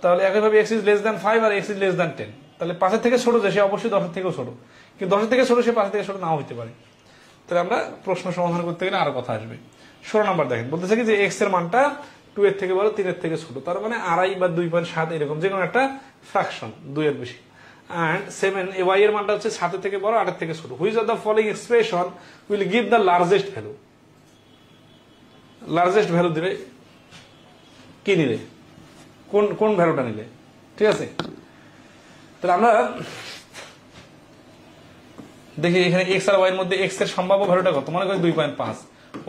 তাহলে একইভাবে x is less than 5 আর x is less than 10, তাহলে 5 থেকে ছোট যে সে অবশ্যই 10 থেকেও ছোট, কিন্তু 10 থেকে ছোট সে 5 থেকে ছোট নাও হইতে পারে। তাহলে আমরা প্রশ্ন সমাধান করতে গেলে আরো কথা আসবে। 16 নম্বর দেখেন, বলতেছে কি যে x এর মানটা 2 এর থেকে বড় 3 এর থেকে ছোট, তার মানে 2.5 বা 2.7 এরকম যে কোনো একটা ফ্র্যাকশন 2 এর বেশি, and 7 y এর মানটা হচ্ছে 7 এর থেকে বড় 8 এর থেকে ছোট, which of the following expression will give the largest value, largest value দিলে কি নিলে, কোন ভ্যালুটা নিলে, ঠিক আছে। তাহলে আমরা দেখি এখানে x আর y এর মধ্যে x এর সম্ভাব্য ভ্যালুটা কত, মনে করি 2.5,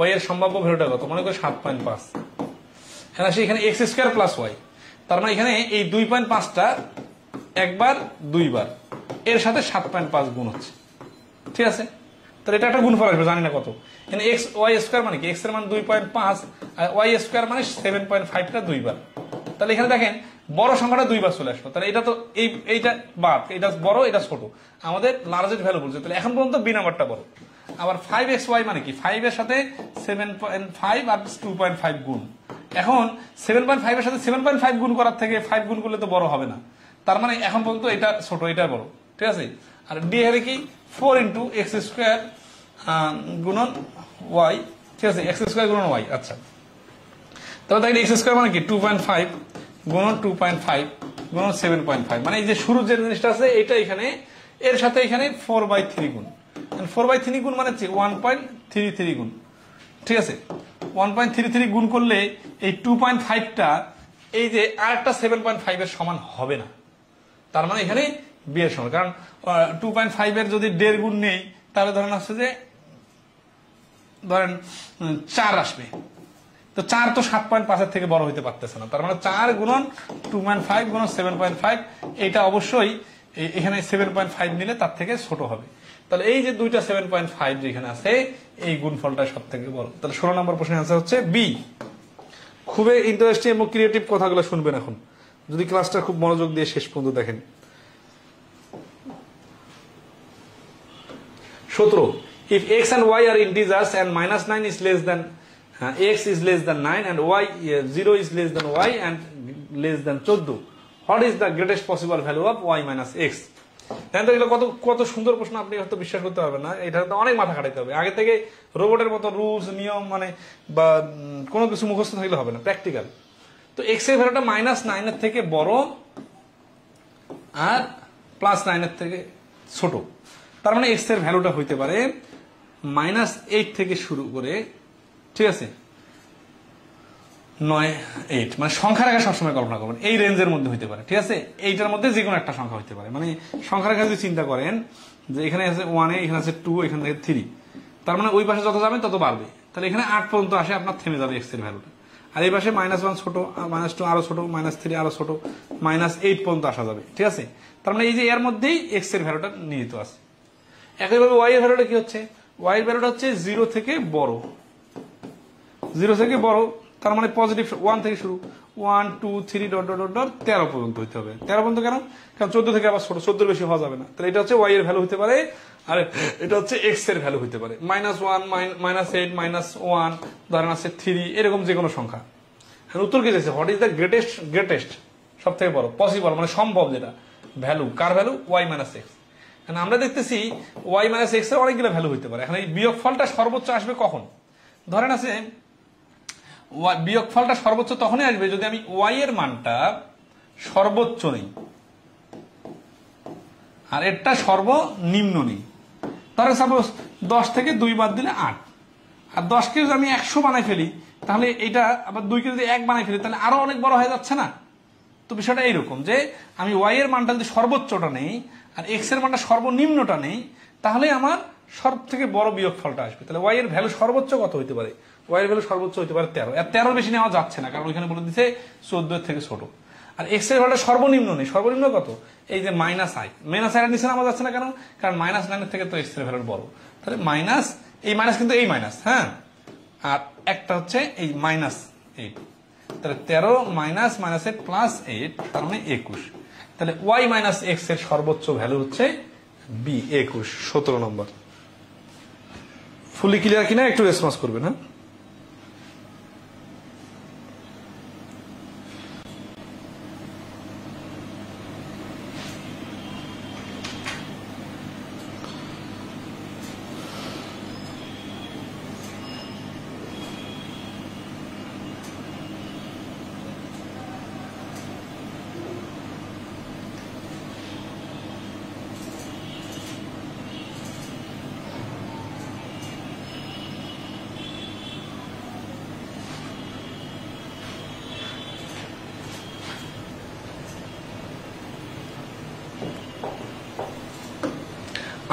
y এর সম্ভাব্য ভ্যালুটা কত, মনে করি 7.5, হ্যাঁ আসে এখানে x² + y, তার মানে এখানে এই 2.5টা একবার দুইবার এর সাথে 7.5 গুণ হচ্ছে, ঠিক আছে। তাহলে এটা একটা গুণফল আসবে, জানি না কত, এখানে y² মানে কি, x এর মান 2.5 আর y² মানে 7.5টা দুইবার, তাহলে এখানে দেখেন বড় সংখ্যাটা দুইবার চলে আসলো, তাহলে এটা তো এইটা বাদ, এটা বড় এটা ছোট, আমাদের লার্জেস্ট ভ্যালু বলছে, তাহলে এখন পর্যন্ত বি নাম্বারটা বড়। আবার 5xy মানে কি, 5 এর সাথে 7.5 আর 2.5 গুণ, এখন 7.5 এর সাথে 7.5 গুণ করার থেকে 5 গুণ করলে তো বড় হবে না, তার মানে এখন পর্যন্ত এটা ছোট এটা বড়, ঠিক আছে। আর ডি এর কি 4 × x² গুণন y, ঠিক আছে, x² গুণন y, আচ্ছা তাহলে দেখেন x² মানে কি 2.5 গুণন 2.5 গুণন 7.5, মানে এই যে শুরুর যে জিনিসটা আছে এটা এখানে এর সাথে এখানে 4/3 গুণ, 4/3 গুণ মানে 1.33 গুণ, ঠিক আছে। 1.33 গুণ করলে এই 2.5টা এই যে আরেকটা 7.5 এর সমান হবে না, তার মানে এখানে বি এর সমান, কারণ 2.5 এর যদি 1.5 গুণ নেই তাহলে ধরেন আসছে যে ধরেন 4 আসবে, তো 4 তো 7.5 এর থেকে বড় হইতে পারতেছে না, তার মানে 4 গুণন 2.5 গুণন 7.5 এটা অবশ্যই এখানে 7.5 নিলে তার থেকে ছোট হবে, তাহলে এই যে দুইটা 7.5 যেখানে আছে এই গুণফলটা সব থেকে বড়, তাহলে 16 নম্বর প্রশ্নের আনসার হচ্ছে বি। খুবই ইন্টারেস্টিং এবং ক্রিয়েটিভ কথাগুলো শুনবেন এখন, যদি ক্লাসটা খুব মনোযোগ দিয়ে শেষ পর্যন্ত দেখেন। 17, if x and y are integers and -9 is less than x is less than 9 and y 0 is less than y and less than 14, what is the greatest possible value of y minus x? দেখেন তো এগুলো কত সুন্দর প্রশ্ন, আপনি হয়তো বিশ্বাস করতে পারবেন না, এটা তো অনেক মাথা খাটাইতে হবে, আগে থেকে রোবটের মতো রুলস নিয়ম মানে বা কোনো কিছু মুখস্থ থাকলে হবে না, প্র্যাকটিক্যাল। তো এক্স এর ভ্যালুটা -9 এর থেকে বড় আর +9 এর থেকে ছোট, তার মানে এক্স এর ভ্যালুটা হইতে পারে -8 থেকে শুরু করে, ঠিক আছে, 9 8, মানে সংখ্যা রেখা সবসময় কল্পনা করবেন এই রেঞ্জের মধ্যে হইতে পারে, ঠিক আছে? এইটার মধ্যে যে কোনো একটা সংখ্যা হইতে পারে, মানে সংখ্যা রেখা যদি চিন্তা করেন যে এখানে আছে 1, এখানে আছে 2, এখানে থেকে 3, তার মানে ওই পাশে যত যাবেন তত বাড়বে, তাহলে এখানে 8 পর্যন্ত আসে আপনার থেমে যাবে এক্স এর ভ্যালুটা। আর এই পাশে -1 ছোট, -2 আরো ছোট, -3 আরো ছোট, -8 পর্যন্ত আসা যাবে, ঠিক আছে? তার মানে এই যে এর মধ্যেই এক্স এর ভ্যালুটা নিহিত আছে। একইভাবে ওয়াই এর ভ্যালুটা কি হচ্ছে? ওয়াই এর ভ্যালুটা হচ্ছে 0 থেকে বড়, 0 থেকে বড়, তার মানে পজিটিভ 1 থেকে শুরু, 1 2 3 ডট ডট ডট 13 পর্যন্ত হইতে হবে। 13 পর্যন্ত কেন? কারণ 14 থেকে আবার ছোট, 14 বেশি হওয়া যাবে না। তাহলে এটা হচ্ছে ওয়াই এর ভ্যালু হতে পারে, আর এটা হচ্ছে এক্স এর ভ্যালু হতে পারে। -1 -8 -1 ধরেন আছে 3, এরকম যে কোনো সংখ্যা। উত্তর কি দিয়েছে? হোয়াট ইজ দ্য গ্রেটেস্ট, সব থেকে বড় পসিবল, মানে সম্ভব যেটা ভ্যালু, কার ভ্যালু? Y minus x. কারণ আমরা দেখতেছি ওয়াই মাইনাস এক্স এর অনেকগুলো ভ্যালু হইতে পারে। এখন এই বিয়োগফলটা সর্বোচ্চ আসবে কখন? ধরেন আছে বিয়োগফলটা সর্বোচ্চ তখনই আসবে যদি আমি ওয়াই এর মানটা সর্বোচ্চ নেই আর এটা সর্বনিম্ন নেই। ধরেন সাপোজ 10 থেকে 2 বাদ দিলে 8, আর 10কে যদি আমি 100 বানাই ফেলি তাহলে এটা আবার 2কে যদি 1 বানাই ফেলি তাহলে আরো অনেক বড় হয়ে যাচ্ছে না? তো বিষয়টা এইরকম যে আমি ওয়াই এর মানটা যদি সর্বোচ্চটা নেই আর এক্স এর মানটা সর্বনিম্নটা নেই তাহলে আমার সব থেকে বড় বিয়োগফলটা আসবে। তাহলে ওয়াই এর ভ্যালু সর্বোচ্চ কত হইতে পারে? ওয়াই এর ভ্যালু সর্বোচ্চ হইতে পারে 13, আর 13 বেশি নেওয়া যাচ্ছে না কারণ ওইখানে বলে দিচ্ছে 14 এর থেকে ছোট। আর এক্স এর ভ্যালুটা সর্বনিম্ন নেই, সর্বনিম্ন কত? এই যে -i, -i এর নিচে নামা যাচ্ছে না কেন? কারণ -9 এর থেকে তো এক্স এর ভ্যালু বড়। তাহলে মাইনাস, এই মাইনাস কিন্তু এই মাইনাস, হ্যাঁ, আর একটা হচ্ছে এই -8, তাহলে 13 -8 +8 তার মানে 21। তাহলে ওয়াই মাইনাস এক্স এর সর্বোচ্চ ভ্যালু হচ্ছে বি, 21, 17 নম্বর। ফুলি ক্লিয়ার কিনা একটু রেসপন্স করবেন, হ্যাঁ?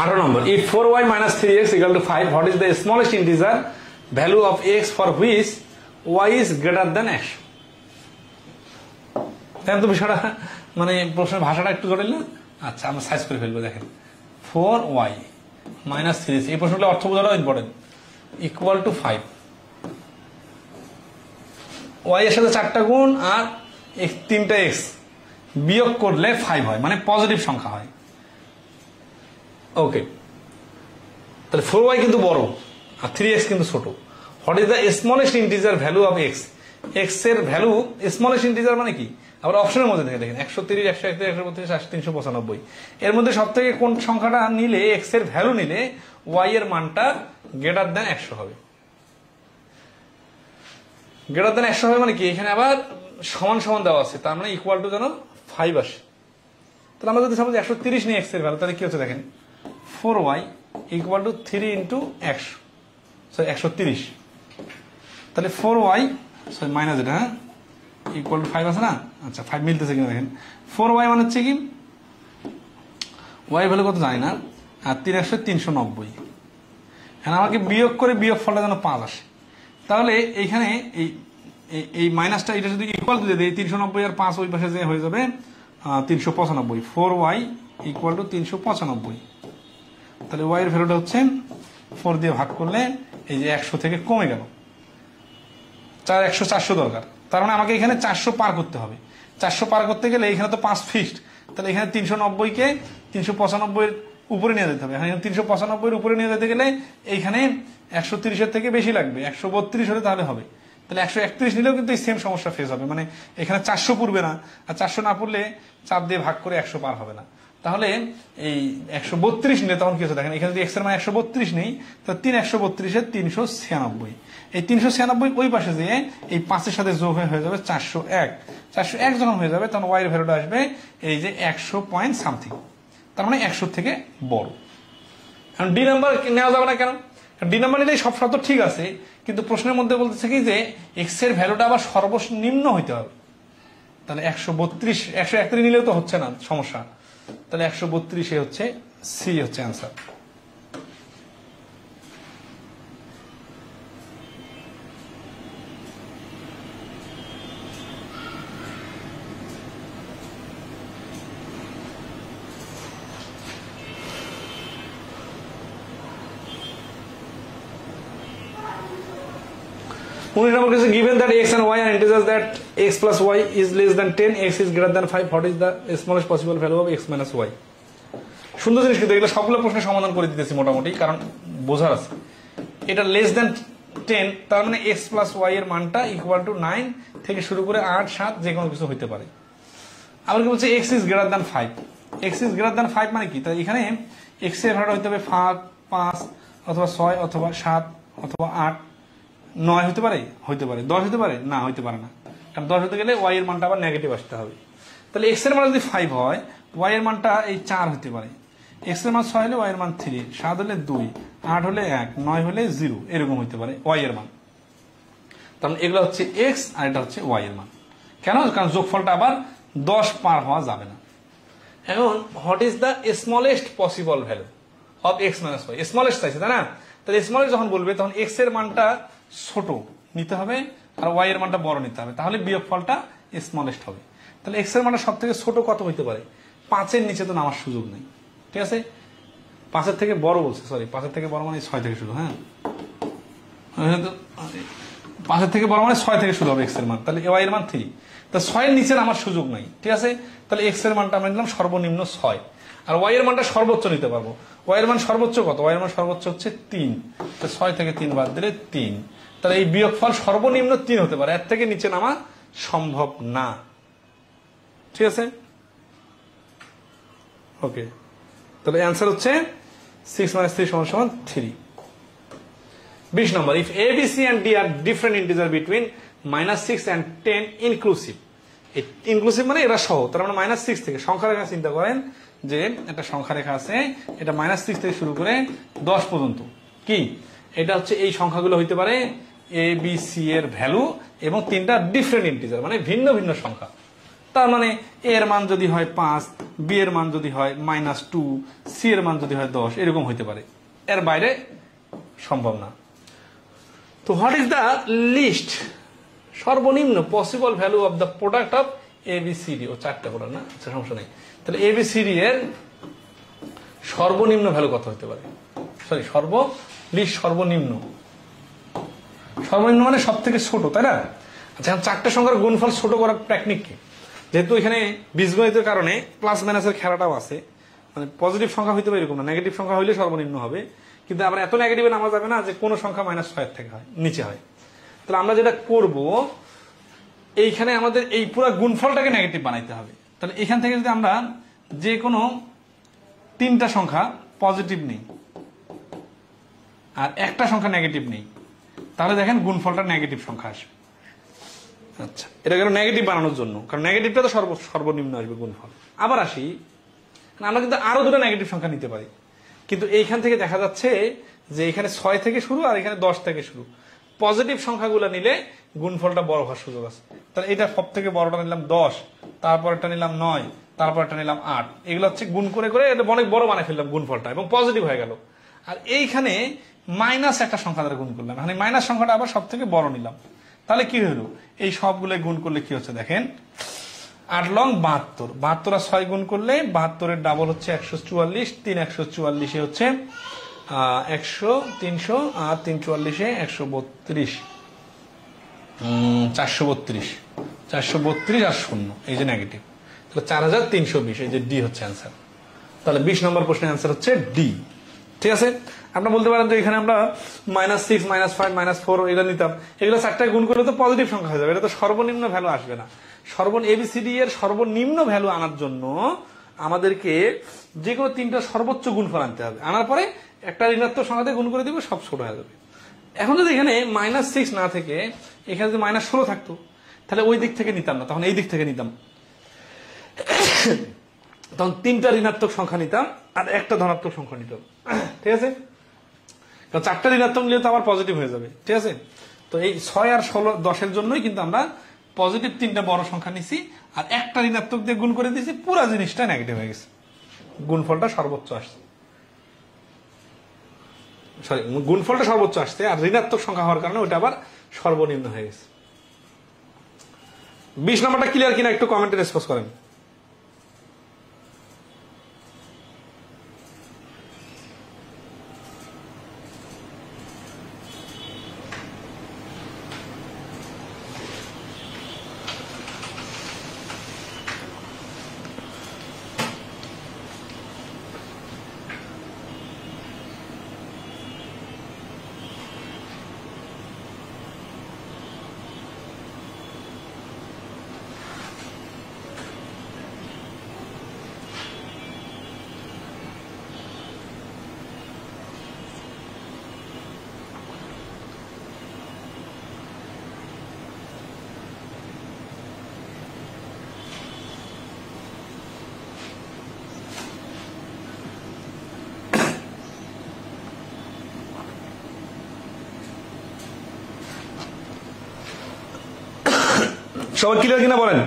আঠারো নম্বর, if 4y minus 3x equal to 5, what is the smallest integer value of x for which y is greater than x? দেখেন তো বিষয়টা, মানে প্রশ্নের ভাষাটা একটু জটিল না? আচ্ছা, আমরা সাইজ করে ফেলবো। দেখেন 4y minus 3x, এই প্রশ্নগুলো অর্থ বোঝাটাও ইম্পর্টেন্ট, ইকুয়াল টু 5, y এর সাথে 4টা গুণ আর 3টা x বিয়োগ করলে 5 হয়, মানে পজিটিভ সংখ্যা হয়। ওকে, তাহলে 4y কিন্তু বড় আর 3x কিন্তু ছোট। What is the smallest integer value of x? X এর ভ্যালু স্মলেস্ট ইন্টিজার মানে কি? আবার অপশনের মধ্যে থেকে দেখেন 130, 131, 132, 395, এর মধ্যে সব থেকে কোন সংখ্যাটা নিলে, এক্স এর ভ্যালু নিলে ওয়াই এর মানটা গ্রেটার দেন 100 হবে? গ্রেটার দেন 100 হবে মানে কি? এখানে আবার সমান সমান দেওয়া আছে, তার মানে ইকুয়াল টু যেন 5 আসে। তাহলে আমরা যদি সাপোজ 130 নিই এক্স এর ভ্যালু, তাহলে কি হচ্ছে দেখেন 4y ইকুয়াল টু 3 ইন্টু 130, তাহলে 4y সরি মাইনাস এটা, হ্যাঁ, ইকুয়াল টু 5 আছে না? আচ্ছা, 5 মিলতেছে কিনা দেখেন। 4y মানে হচ্ছে কি, y ভ্যালু কত জানি না, আর 3 100 390। হ্যাঁ, আমাকে বিয়োগ করে বিয়োগ ফলটা যেন 5 আসে। তাহলে এইখানে এই মাইনাসটা এটা যদি ইকুয়াল দিয়ে দেয় 390 আর 5 ওই পাশে যে হয়ে যাবে 395। 4y ইকুয়াল টু 395, তাহলে ওয়াই এর ভ্যালুটা হচ্ছে 4 দিয়ে ভাগ করলে এই যে 100 থেকে কমে গেল, 400 দরকার। তার মানে আমাকে এখানে 400 পার করতে হবে। 400 পার করতে গেলে এখানে তো 5 ফিক্সড, তাহলে এখানে 390কে 395 এর উপরে নিয়ে যেতে হবে। এখানে 395 এর উপরে নিয়ে যেতে গেলে এইখানে 130 এর থেকে বেশি লাগবে, 132 হলে তাহলে হবে। তাহলে 131 নিলেও কিন্তু এই সেম সমস্যা ফেস হবে, মানে এখানে 400 পড়বে না, আর 400 না পড়লে 4 দিয়ে ভাগ করে 100 পার হবে না। তাহলে এই 132 নিলে তখন কি হচ্ছে দেখেন, এখানে যদি এক্স এর মান 132 নেই, তো 3 132 এর 396, এই 396 ওই পাশে যেয়ে এই 5 এর সাথে যোগ হয়ে যাবে 401। 401 যখন হয়ে যাবে তখন ওয়াই এর ভ্যালুটা আসবে এই যে 100 পয়েন্ট সামথিং, তার মানে 100 থেকে বড়। এখন ডি নাম্বার নেওয়া যাবে না কেন? ডি নাম্বার নিলেই সব শর্ত ঠিক আছে, কিন্তু প্রশ্নের মধ্যে বলতেছে কি যে এক্স এর ভ্যালুটা আবার সর্বনিম্ন হইতে হবে। তাহলে 132 131 নিলেও তো হচ্ছে না, সমস্যা। তাহলে 132 হচ্ছে সি হচ্ছে answer. Given that x and y are integers, that x plus y is less than 10, x is greater than 5, what is the smallest possible value of x minus y? সুন্দর জিনিস, কিন্তু এগুলো সবগুলো প্রশ্নের সমাধান করে দিতেছি মোটামুটি, কারণ বোঝার আছে। এটা লেস দেন 10, তার মানে x প্লাস y এর মানটা ইকুয়াল টু 9 থেকে শুরু করে 8, 7 যে কোনো কিছু হইতে পারে। আবার কি বলছে x is greater than 5, x is greater than 5 মানে কি? তাই এখানে x এর ভ্যালু হইতে হবে 5 অথবা 6 অথবা 7 অথবা 8, 9 হতে পারে, 10 হতে পারে না, হইতে পারে না, কারণ 10 হতে গেলে y এর মানটা আবার নেগেটিভ আসতে হবে। তাহলে x এর মান যদি 5 হয়, y এর মানটা এই 4 হতে পারে, x এর মান 6 হলে y এর মান 3, 7 হলে 2, 8 হলে 1, 9 হলে 0, এরকম হতে পারে y এর মান। তাহলে এগুলো হচ্ছে x আর এটা হচ্ছে y এর মান। কেন? কারণ যোগফলটা আবার 10 পার হওয়া যাবে না। এখন what is the smallest possible value of x minus y? Smallest চাইছে, তাই না? তাহলে স্মলেস্ট যখন বলবে তখন x এর মানটা ছোট নিতে হবে আর y এর মানটা বড় নিতে হবে, তাহলে বিয়োগফলটা স্মলেস্ট হবে। তাহলে x এর মানটা সব থেকে ছোট কত হইতে পারে? 5 এর নিচে তো নামার সুযোগ নেই, ঠিক আছে? 5 এর থেকে বড় বলছে, সরি 5 এর থেকে বড় মানে 6 থেকে শুরু, হ্যাঁ 5 এর থেকে বড় মানে 6 থেকে শুরু হবে x এর মান, তাহলে y এর মান 3, তা 6 এর নিচে নামার সুযোগ নাই, ঠিক আছে? তাহলে x এর মানটা আমরা নিলাম সর্বনিম্ন 6, আর y এর মানটা সর্বোচ্চ নিতে পারবো। y এর মান সর্বোচ্চ কত? y এর মান সর্বোচ্চ হচ্ছে 3, তো 6 থেকে 3 বাদ দিলে 3, তাহলে এই বিয়োগফল সর্বনিম্ন 3 হতে পারে, এর থেকে নিচে নামা সম্ভব না, ঠিক আছে? ওকে, তাহলে অ্যান্সার হচ্ছে 6 - 3 = 3। 20 নম্বর, if a b c and d are different integer between -6 and 10 inclusive, inclusive মানে এরা সহ, তার মানে -6 থেকে সংখ্যা রেখা চিন্তা করেন যে একটা সংখ্যা রেখা আছে, এটা -6 থেকে শুরু করে 10 পর্যন্ত, কি এটা হচ্ছে এই সংখ্যাগুলো হইতে পারে a b c এর ভ্যালু এবং তিনটা ডিফারেন্ট ইন্টিজার মানে ভিন্ন ভিন্ন সংখ্যা। তার মানে a এর মান যদি হয় 5, b এর মান যদি হয় -2, c এর মান যদি হয় 10, এরকম হইতে পারে, এর বাইরে সম্ভব না। তো হোয়াট ইজ দ্য লিস্ট সর্বনিম্ন possible value of the product of A B C D? ও 4টা প্রোডাক্ট না, আচ্ছা সমস্যা নেই। তাহলে এ বি সি ডি এর সর্বনিম্ন ভ্যালু কত হতে পারে? সরি, সর্বনিম্ন মানে সব থেকে ছোট, তাই না? আচ্ছা, 4টা সংখ্যার গুণফল ছোট করার টেকনিক কি? যেহেতু এখানে বীজগণিতের কারণে প্লাস মাইনাসের খেলাটাও আছে, মানে পজিটিভ সংখ্যা হইতে পারে এরকম না, নেগেটিভ সংখ্যা হইলে সর্বনিম্ন হবে, কিন্তু আবার এত নেগেটিভে নামা যাবে না যে কোনো সংখ্যা -6 থেকে হয়, নিচে হয়। তাহলে আমরা যেটা করব, এইখানে আমাদের এই পুরো গুণফলটাকে নেগেটিভ বানাইতে হবে। তাহলে এখান থেকে যদি আমরা যে কোনো 3টা সংখ্যা পজিটিভ নেই আর একটা সংখ্যা নেগেটিভ নেই, তাহলে দেখেন গুণফলটা নেগেটিভ সংখ্যা আসবে। আচ্ছা, এটা গেল নেগেটিভ বানানোর জন্য, কারণ নেগেটিভটা তো সর্বনিম্ন আসবে গুণফল। আবার আসি, আমরা কিন্তু আরো 2টা নেগেটিভ সংখ্যা নিতে পারি, কিন্তু এইখান থেকে দেখা যাচ্ছে যে এখানে 6 থেকে শুরু আর এখানে 10 থেকে শুরু, পজিটিভ সংখ্যাগুলো নিলে গুণফলটা বড় হওয়ার সুযোগ আছে। তাহলে এটা সব থেকে বড়টা নিলাম 10, তারপর এটা নিলাম 9, তারপর এটা নিলাম 8, এগুলো হচ্ছে গুণ করে করে এটা অনেক বড় বানাই ফেললাম গুণফলটা এবং পজিটিভ হয়ে গেল। আর এইখানে মাইনাস একটা সংখ্যা দ্বারা গুণ করলাম, মানে মাইনাস সংখ্যাটা আবার সব থেকে বড় নিলাম, তাহলে কি হলো? এই সবগুলো গুণ করলে কি হচ্ছে দেখেন, 8 লং 72, 72 আর 6 গুণ করলে 72 এর ডাবল হচ্ছে 144, 3 144 হচ্ছে 100, 300 আর 3 44 132, 432 আর 0, এই যে নেগেটিভ, তাহলে 4320, এই যে ডি হচ্ছে অ্যান্সার। তাহলে 20 নম্বর প্রশ্নের অ্যান্সার হচ্ছে ডি, ঠিক আছে? আপনারা বলতে পারেন যে এখানে আমরা -6, -5, -4 এটা নিতাম, এগুলো 4টায় গুণ করলে তো পজিটিভ সংখ্যা হয়ে যাবে, এটা তো সর্বনিম্ন ভ্যালু আসবে না। এবিসিডি এর সর্বনিম্ন ভ্যালু আনার জন্য আমাদেরকে যে কোনো 3টা সর্বোচ্চ গুণফল আনতে হবে, আনার পরে একটা ঋণাত্মক সংখ্যাতে গুণ করে দিব, সব ছোট হয়ে যাবে। এখন যদি এখানে -6 না থেকে এখানে যদি -16 থাকতো, তাহলে ওই দিক থেকে নিতাম না, তখন এই দিক থেকে নিতাম, তখন 3টা ঋণাত্মক সংখ্যা নিতাম আর একটা ধনাত্মক সংখ্যা নিতাম, ঠিক আছে? কারণ 4টা ঋণাত্মক নিলে তো আবার পজিটিভ হয়ে যাবে, ঠিক আছে। তো এই 6 আর 16 10-এর জন্যই কিন্তু আমরা পজিটিভ 3টা বড় সংখ্যা নিছি, আর একটা ঋণাত্মক দিয়ে গুণ করে দিয়েছি, পুরো জিনিসটা নেগেটিভ হয়ে গেছে, গুণফলটা সর্বোচ্চ আসছে, সরি গুণফলটা সর্বোচ্চ আসছে, আর ঋণাত্মক সংখ্যা হওয়ার কারণে ওটা আবার সর্বনিম্ন হয়ে গেছে। 20 নম্বরটা ক্লিয়ার কিনা একটু কমেন্টে রেসপন্স করেন। সবাই ক্লিয়ার কিনা বলেন।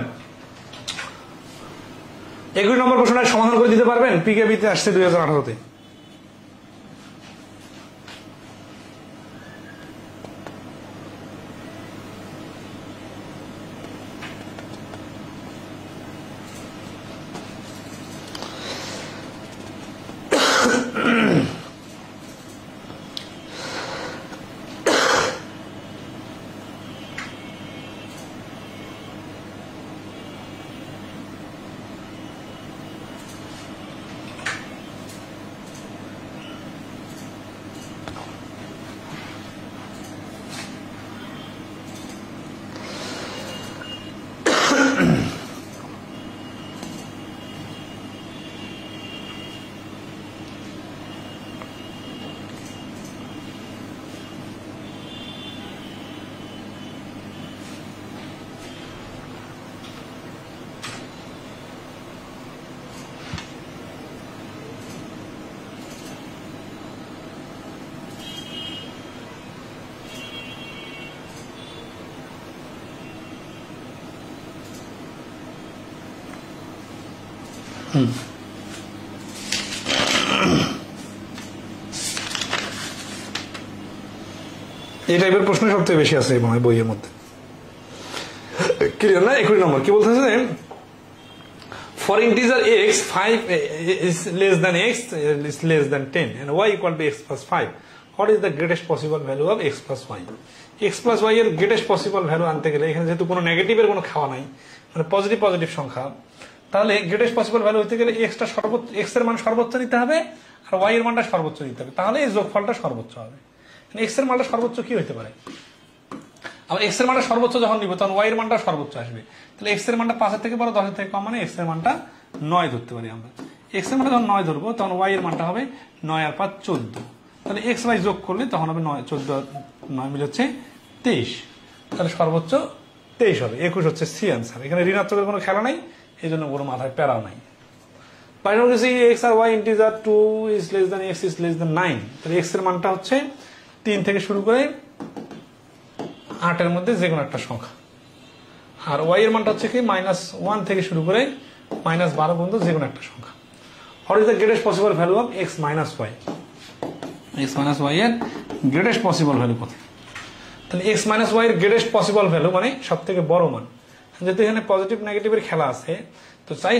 21 নম্বর প্রশ্নটা সমাধান করে দিতে পারবেন? পিকেবিতে আসছে 2018-তে। এই টাইপের প্রশ্ন সবচেয়ে বেশি আছে মনে হয় বইয়ের মধ্যে। ক্লিয়ার না? 21 নম্বর কি বলতেছে? For integer x 5 is less than x is less than 10 and y equal to x plus 5, what is the greatest possible value of x plus y? x plus y এর গ্রেটেস্ট পসিবল ভ্যালু আনতে গেলে এখানে যেহেতু কোনো নেগেটিভের কোনো খাওয়া নাই, মানে পজিটিভ পজিটিভ সংখ্যা, তাহলে গ্রেটেস্ট পসিবল ভ্যালু হইতে গেলে x এর মান সর্বোচ্চ নিতে হবে আর y এর মানটা সর্বোচ্চ নিতে হবে, তাহলে এই যোগফলটা সর্বোচ্চ হবে। x এর মানটা সর্বোচ্চ কি হইতে পারে? আবার x এর মানটা সর্বোচ্চ যখন নিব তখন y এর মানটা সর্বোচ্চ আসবে, তাহলে x এর মানটা 5-এর থেকে বড় 10-এর থেকে কম, মানে x এর মানটা 9 ধরতে পারি আমরা। x এর মানটা যখন 9 ধরবো তখন y এর মানটা হবে 9 আর 5 14, তাহলে x y যোগ করলে তখন হবে 9 14 9 মিলে হচ্ছে 23, তাহলে সর্বোচ্চ 23 হবে। 21 হচ্ছে সি আনসার। এখানে ঋণাত্মকের কোনো খেলা নাই, এই জন্য কোনো মাথায় প্যারাও নাই। পাশাপাশি x আর y integer 2 is less than x is less than 9, তাহলে x এর মানটা হচ্ছে 3 থেকে শুরু করে 8 এর মধ্যে যে কোনো একটা সংখ্যা, আর y এর মানটা হচ্ছে কি -1 থেকে শুরু করে -12 পর্যন্ত যে কোনো একটা সংখ্যা। What is the greatest possible value of x minus y? x minus y এর গ্রেটেস্ট পসিবল ভ্যালু কত? তাহলে x minus y এর গ্রেটেস্ট পসিবল ভ্যালু মানে সবথেকে বড় মান, যেহেতু এখানে পজিটিভ নেগেটিভের খেলা আছে, তো চাই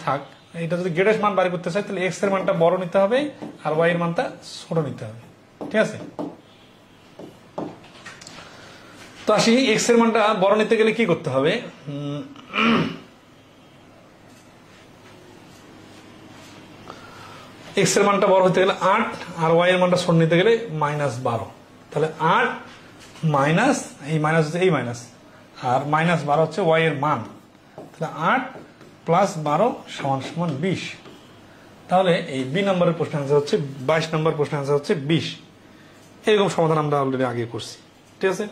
থাক এটা যদি গ্রেটেস্ট মান বাড়ি করতে চাই তাহলে x এর মানটা বড় নিতে হবে আর y এর মানটা ছোট নিতে হবে, ঠিক আছে? তো আসি x এর মানটা বড় নিতে গেলে কি করতে হবে? x এর মানটা বড় হতে গেলে 8 আর y এর মানটা ছোট নিতে গেলে -12, তাহলে 8 মাইনাস এই মাইনাস হচ্ছে এই মাইনাস আর -12 হচ্ছে y এর মান, তাহলে 8 প্লাস 12 সমান সমান 20। তাহলে এই বি নম্বরের প্রশ্ন আনসার হচ্ছে 22 নম্বর প্রশ্ন আনসার হচ্ছে 20। এরকম সমাধান আমরা অলরেডি আগে করছি, ঠিক আছে?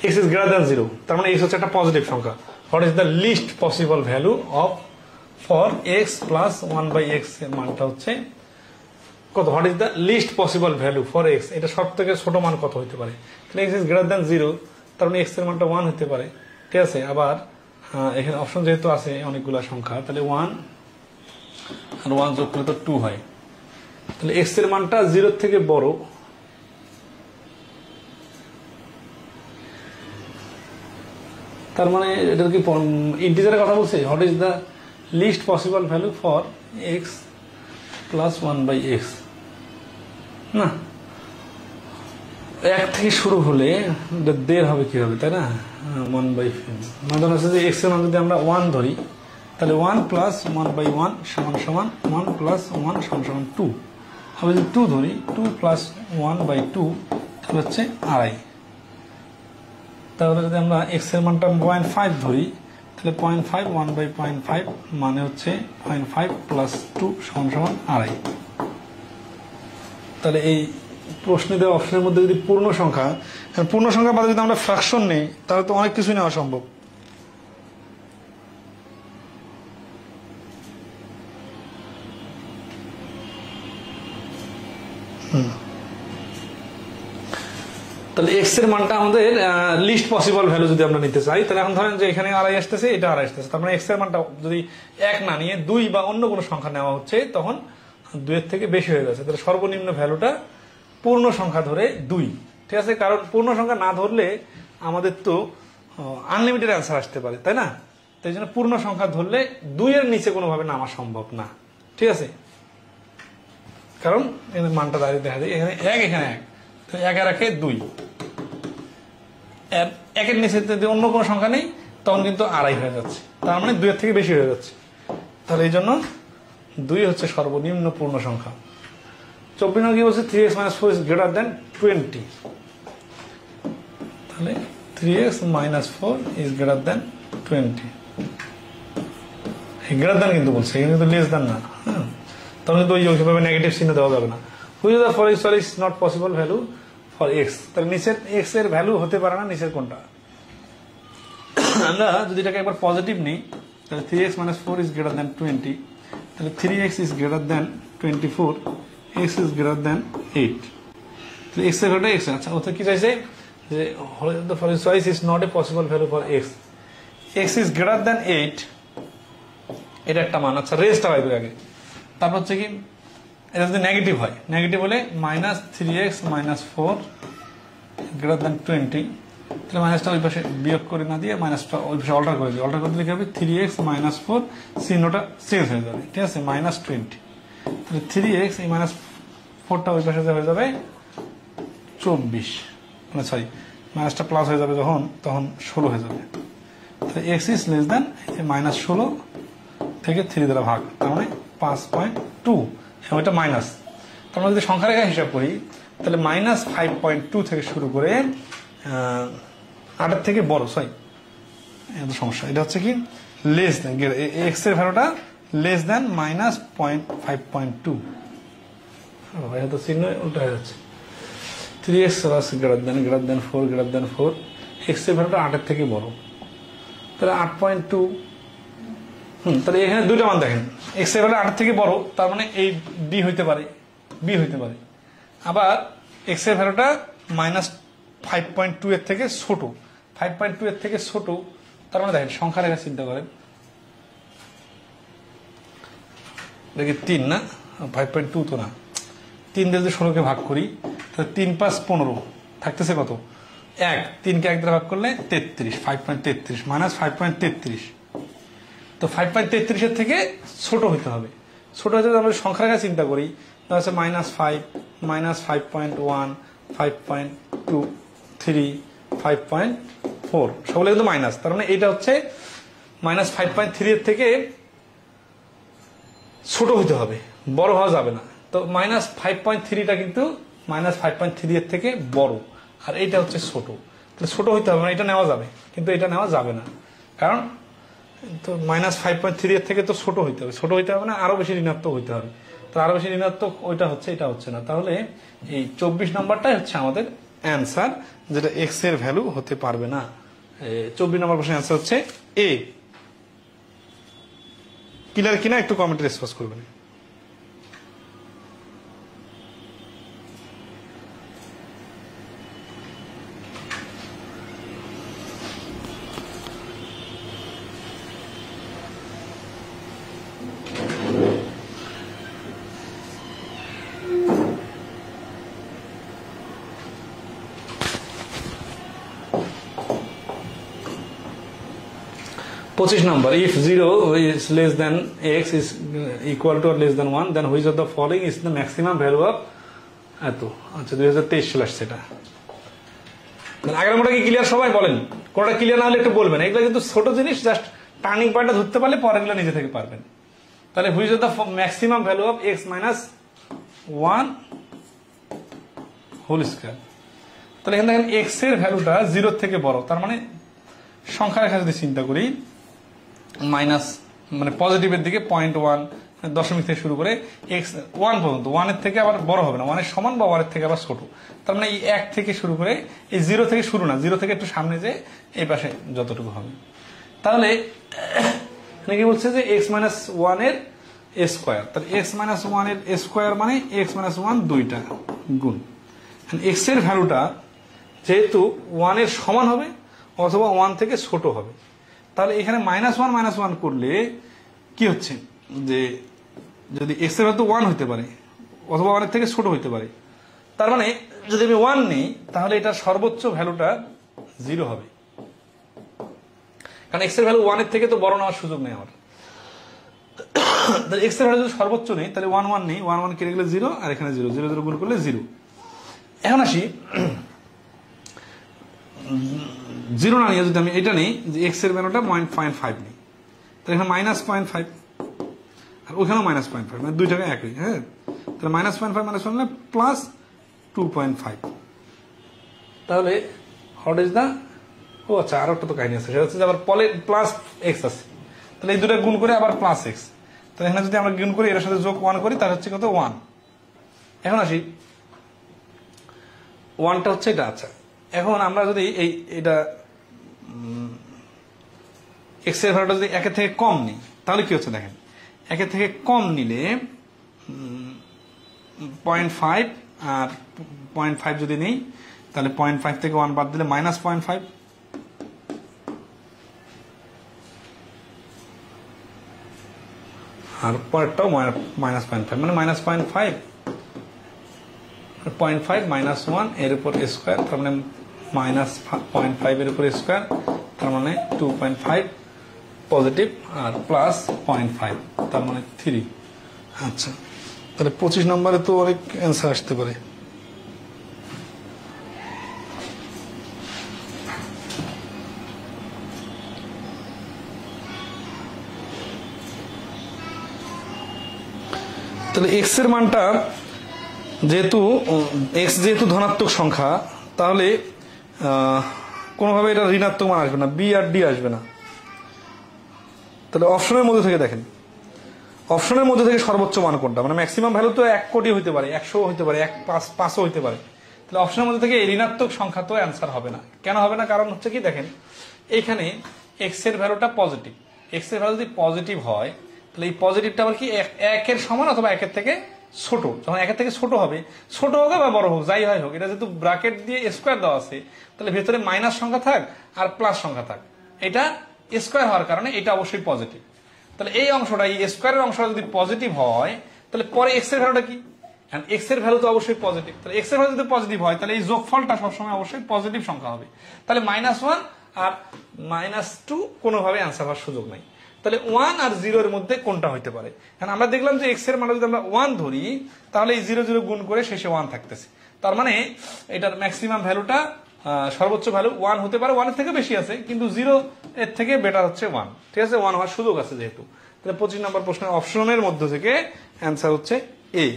x is greater than 0, তার মানে x হচ্ছে একটা পজিটিভ সংখ্যা। What is the least possible value of for x plus 1/x এর মানটা হচ্ছে কত, what is the least possible value for x, এটা সব থেকে ছোট মান কত হতে পারে। তাহলে এক্স ইজ গ্রেটার দ্যান 0, তার মানে এক্স এর মানটা 1 হতে পারে। ঠিক আছে, আবার এখানে অপশন যেহেতু আছে অনেকগুলো সংখ্যা, তাহলে 1 আর 1 যোগ করলে তো 2 হয়। তাহলে এক্স এর মানটা 0 থেকে বড়, তার মানে এটা কি ইন্টিজারের কথা বলছে। What is the least possible value for x plus 1/x, না 1 থেকে শুরু হলে দের হবে কি হবে, তাই না 1/5, মানে হচ্ছে যে এক্স এর মান যদি আমরা 1 ধরি, তাহলে 1 প্লাস 1/1 সমান সমান 1 প্লাস 1 সমান সমান 2 হবে। যদি 2 ধরি, 2 প্লাস 1/2 তাহলে হচ্ছে 2.5। তাহলে যদি আমরা এক্স এর মানটা 0.5 ধরি, তাহলে 0.5 1/0.5 মানে হচ্ছে 0.5 প্লাস 2 সমান সমান 2.5। তাহলে এই প্রশ্নে দেওয়া অপশনের মধ্যে যদি পূর্ণ সংখ্যা বাদে যদি আমরা ফ্র্যাকশন নেই, তাহলে তো অনেক কিছুই নেওয়া সম্ভব। তাহলে এক্স এর মানটা আমাদের লিস্ট পসিবল ভ্যালু যদি আমরা নিতে চাই, তাহলে এখন ধরেন যে এখানে 2.5 আসতেছে, এটা 2.5 আসতেছে, তার মানে এক্স এর মানটা যদি 1 না নিয়ে 2 বা অন্য কোনো সংখ্যা নেওয়া হচ্ছে, তখন 2 এর থেকে বেশি হয়ে যাচ্ছে। তাহলে সর্বনিম্ন ভ্যালুটা পূর্ণ সংখ্যা ধরে 2। ঠিক আছে, কারণ পূর্ণ সংখ্যা না ধরলে আমাদের তো আনলিমিটেড অ্যান্সার আসতে পারে, তাই না। তাই জন্য পূর্ণ সংখ্যা ধরলে 2 এর নিচে কোনোভাবে নামা সম্ভব না। ঠিক আছে, কারণ এখানে মানটা দাঁড়িয়ে দেখা যায়, এখানে 1, এখানে 1, তো 1 আর 1 2, 1 এর নিচে যদি অন্য কোনো সংখ্যা নেই, তখন কিন্তু 2.5 হয়ে যাচ্ছে, তার মানে 2 এর থেকে বেশি হয়ে যাচ্ছে। তাহলে এই জন্য 2 হচ্ছে সর্বনিম্ন পূর্ণ সংখ্যা। 24 নম্বর কি বলছে, 3x - 4 ইজ গ্রেটার দ্যান 20। তাহলে 3x - 4 is greater than 20, greater than কিন্তু বলছে, এখানে কিন্তু লেস দ্যান না। হ্যাঁ, তখন কিন্তু ওইভাবে নেগেটিভ চিহ্ন দেওয়া যাবে না। Which is the following is not possible value for x, তাহলে নিচের এক্স এর ভ্যালু হতে পারে না, নিচের কোনটা। আমরা যদি এটাকে একবার পজিটিভ নিই, তাহলে 3x - 4 ইজ গ্রেটার দ্যান 20, তাহলে 3x is greater than 24, x is greater than 8। তাহলে x এর ভ্যালুটা x, আচ্ছা ওতে কি চাইছে যে the following choice is not a possible value for x, x is greater than 8, এটা একটা মান। আচ্ছা রেজটা পাইবে আগে, তারপর হচ্ছে কি এটা যদি নেগেটিভ হয়, নেগেটিভ হলে -3x - 4 গ্রেটার দ্যান 20, তাহলে মাইনাসটা ওই পাশে বিয়োগ করে না দিয়ে মাইনাসটা ওই পাশে অল্টার করে দিই, অল্টার করে দিলে কি হবে 3x - 4 চিহ্নটা চেঞ্জ হয়ে যাবে। ঠিক আছে, -20, তাহলে 3x এই -4টা ওই পাশে হয়ে যাবে 24, মানে সরি মাইনাসটা প্লাস হয়ে যাবে যখন, তখন 16 হয়ে যাবে। তাহলে x ইজ লেস দ্যান -16 থেকে 3 দ্বারা ভাগ, তার মানে 5.2, এবং এটা মাইনাস। তার মানে যদি সংখ্যা রেখা হিসাব করি, তাহলে -5.2 থেকে শুরু করে 8 থেকে বড়, সরি এত সমস্যা, এটা হচ্ছে কি লেস দেন, এক্স এর ভ্যালুটা লেস দেন -5.2, এটা তো চিহ্ন উল্টা হয়ে যাচ্ছে। 3x গ্রেটার দেন 4 এক্স এর ভ্যালুটা 8 এর থেকে বড়, তাহলে 8.2। তাহলে এখানে দুইটা মান দেখেন, এক্স এর ভ্যালু 8 থেকে বড়, তার মানে এই ডি হইতে পারে, বি হইতে পারে। আবার এক্স এর ভ্যালুটা -5.2 এর থেকে ছোট, 5.2 এর থেকে ছোট, তার মানে দেখেন সংখ্যা রেখা চিন্তা করেন, দেখি 3 না, 5.2 তো না, 3 দিয়ে যদি 16কে ভাগ করি, তাহলে 3 × 5 = 15, থাকতেছে কত 1, 3কে 1 দ্বারা ভাগ করলে 33, 5.33 -5.33, তো 5.33 এর থেকে ছোট হইতে হবে। ছোট হতে যদি আমরা সংখ্যা রেখা চিন্তা করি, তাহলে হচ্ছে -5, -5.1, 5.2, 3, 5.4, সকলে কিন্তু মাইনাস, তার মানে এটা হচ্ছে -5.3 এর থেকে ছোট হইতে হবে, বড় হওয়া যাবে না। তো -5.3টা কিন্তু -5.3 এর থেকে বড়, আর এইটা হচ্ছে ছোট, তাহলে ছোট হইতে হবে না, এটা নেওয়া যাবে, কিন্তু এটা নেওয়া যাবে না, কারণ তো -5.3 এর থেকে তো ছোট হইতে হবে, ছোট হইতে হবে না, আরো বেশি ঋণাত্মক হইতে হবে, তো আরো বেশি ঋণাত্মক ওইটা হচ্ছে, এটা হচ্ছে না। তাহলে এই 24 নম্বরটাই হচ্ছে আমাদের অ্যান্সার, যেটা এক্স এর ভ্যালু হতে পারবে না। 24 নম্বর প্রশ্নের অ্যান্সার হচ্ছে এ। ক্লিয়ার কিনা একটু কমেন্টে রেসপন্স করবেন। 25 নম্বর, if 0 is less than x is equal to or less than 1, then which of the following is the maximum value of এত। আচ্ছা 2023 চলে আসছে এটা। আগের মোটা কি ক্লিয়ার সবাই বলেন? কোনটা ক্লিয়ার না হলে একটু বলবেন। এগুলো কিন্তু ছোট জিনিস, জাস্ট টার্নিং পয়েন্টটা ধরতে পারলে পরেগুলো নিজে থেকে পারবেন। তাহলে which of the maximum value of x minus 1 whole square. তাহলে এখানে দেখেন x এর ভ্যালুটা 0 থেকে বড়, তার মানে সংখ্যা রেখা যদি চিন্তা করি মাইনাস মানে পজিটিভের দিকে 0.1 দশমিক থেকে শুরু করে এক্স 1 পর্যন্ত, 1 এর থেকে আবার বড় হবে না, 1 এর সমান বা 1 এর থেকে আবার ছোট। তার মানে এই 1 থেকে শুরু করে এই 0 থেকে শুরু না, 0 থেকে একটু সামনে যে এই পাশে যতটুকু হবে। তাহলে কি বলছে যে x মাইনাস 1 এর স্কোয়ার, তাহলে x মাইনাস 1 এর স্কোয়ার মানে x মাইনাস 1 দুইটা গুণ x এর ভ্যালুটা যেহেতু 1 এর সমান হবে অথবা 1 থেকে ছোট হবে। তাহলে এখানে -1 করলে কি হচ্ছে যে যদি x এর ভ্যালু 1 হতে পারে অথবা 1 এর থেকে ছোট হতে পারে, তার মানে যদি আমি 1 নিই তাহলে এটা সর্বোচ্চ ভ্যালুটা 0 হবে, কারণ x এর ভ্যালু 1 এর থেকে তো বড় নেওয়ার সুযোগ নেই আমার। তাহলে x এর ভ্যালু যদি সর্বোচ্চ নেই তাহলে 1 নেই, 1 কেটে গেলে 0 আর এখানে 0 0 0 গুণ করলে 0। এখন আসি 0 না নিয়ে যদি আমি এটা নেই যে x এর ভ্যালুটা 0.5 নেই, তাহলে এখানে -0.5 আর ওখানেও -0.5, মানে দুইটাকে একই। হ্যাঁ, তাহলে -0.5 প্লাস 2.5, তাহলে হোয়াট ইজ দা, ও আচ্ছা আর একটা তো কাহিনী আছে, সেটা হচ্ছে যে আবার প্লাস x আছে, তাহলে এই দুটো গুণ করে আবার প্লাস x, তাহলে এখানে যদি আমরা গুণ করি এর সাথে যোগ 1 করি তাহলে হচ্ছে কত 1। এখন আসি 1টা হচ্ছে এটা। আচ্ছা এখন আমরা যদি এটা x এর ভ্যালুটা যদি 1 এর থেকে কম নিই তাহলে কি হচ্ছে দেখেন, 1 এর থেকে কম নিলে 0.5 আর 0.5 যদি নেই তাহলে 0.5 থেকে 1 বাদ দিলে -0.5, আর পরেরটাও -0.5 মানে -0.5 0.5 -1 এর উপর স্কোয়ার, তার মানে -0.5 এর উপর স্কোয়ার, তার মানে 2.5 পজিটিভ আর প্লাস 0.5 তার মানে 3। আচ্ছা তাহলে 25 নম্বরে তো অনেক অ্যান্সার আসতে পারে। তাহলে x এর মানটা যেহেতু x যেহেতু ধনাত্মক সংখ্যা, তাহলে কোনোভাবে এটা ঋণাত্মক মান আসবে না, b আর d আসবে না। তাহলে অপশনের মধ্যে থেকে দেখেন, অপশনের মধ্যে থেকে সর্বোচ্চ মান কোনটা, মানে ম্যাক্সিমাম ভ্যালু তো 1 কোটি হতে পারে, 100 হতে পারে, 500 হতে পারে। তাহলে অপশনের মধ্যে থেকে এই ঋণাত্মক সংখ্যা তো অ্যান্সার হবে না। কেন হবে না? কারণ হচ্ছে কি দেখেন, এইখানে x এর ভ্যালুটা পজিটিভ, x এর ভ্যালু যদি পজিটিভ হয় তাহলে এই পজিটিভটা আবার কি 1 এর সমান অথবা 1 এর থেকে ছোট। যখন 1 এর থেকে ছোট হবে, ছোট হোক বা বড় হোক যাই হয় হোক, এটা যেহেতু ব্র্যাকেট দিয়ে স্কোয়ার দেওয়া আছে তাহলে ভেতরে মাইনাস সংখ্যা থাক আর প্লাস সংখ্যা থাক, এটা স্কোয়ার হওয়ার কারণে এটা অবশ্যই পজিটিভ। তাহলে এই অংশটা, এই স্কোয়ারের অংশটা যদি পজিটিভ হয় তাহলে পরে x এর ভ্যালুটা কি, x এর ভ্যালু তো অবশ্যই পজিটিভ। তাহলে x এর ভ্যালু যদি পজিটিভ হয় তাহলে এই যোগফলটা সবসময় অবশ্যই পজিটিভ সংখ্যা হবে। তাহলে -1 আর -2 কোনোভাবে অ্যান্সার হওয়ার সুযোগ নাই। তাহলে 1 আর 0 এর মধ্যে কোনটা হইতে পারে? কারণ আমরা দেখলাম যে x এর মান যদি আমরা 1 ধরি তাহলে এই 0 0 গুণ করে শেষে 1 থাকতেছে, তার মানে এটার ম্যাক্সিমাম ভ্যালুটা সর্বোচ্চ ভ্যালু 1 হতে পারে, 1 এর থেকে বেশি আছে, কিন্তু 0 এর থেকে বেটার হচ্ছে 1। ঠিক আছে, 1 হওয়ার সুযোগ আছে যেহেতু। তাহলে 25 নম্বর প্রশ্নের অপশনের মধ্যে থেকে অ্যান্সার হচ্ছে এ।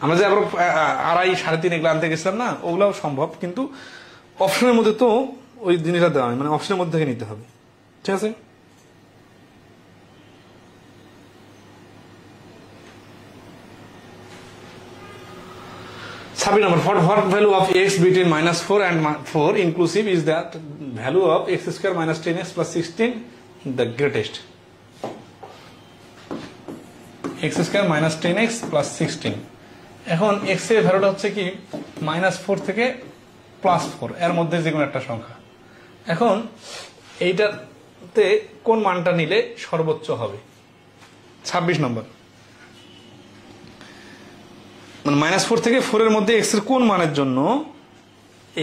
আমরা যে আবার 2.5 3.5 এগুলো আনতে গেছিলাম না, ওগুলাও সম্ভব, কিন্তু অপশনের মধ্যে তো ওই জিনিসটা দেওয়া হয়, মানে অপশনের মধ্যে থেকে নিতে হবে। ঠিক আছে, number, what value of x between -4 and 4 inclusive is that value of x square minus 10x plus 16 the greatest? x square minus 10x plus 16, এখন x এর ভ্যালুটা হচ্ছে কি -4 থেকে +4 এর মধ্যে যে কোনো একটা সংখ্যা। এখন এইটাতে কোন মানটা নিলে সর্বোচ্চ হবে? 26 নম্বর, মানে -4 থেকে 4 এর মধ্যে x এর কোন মানের জন্য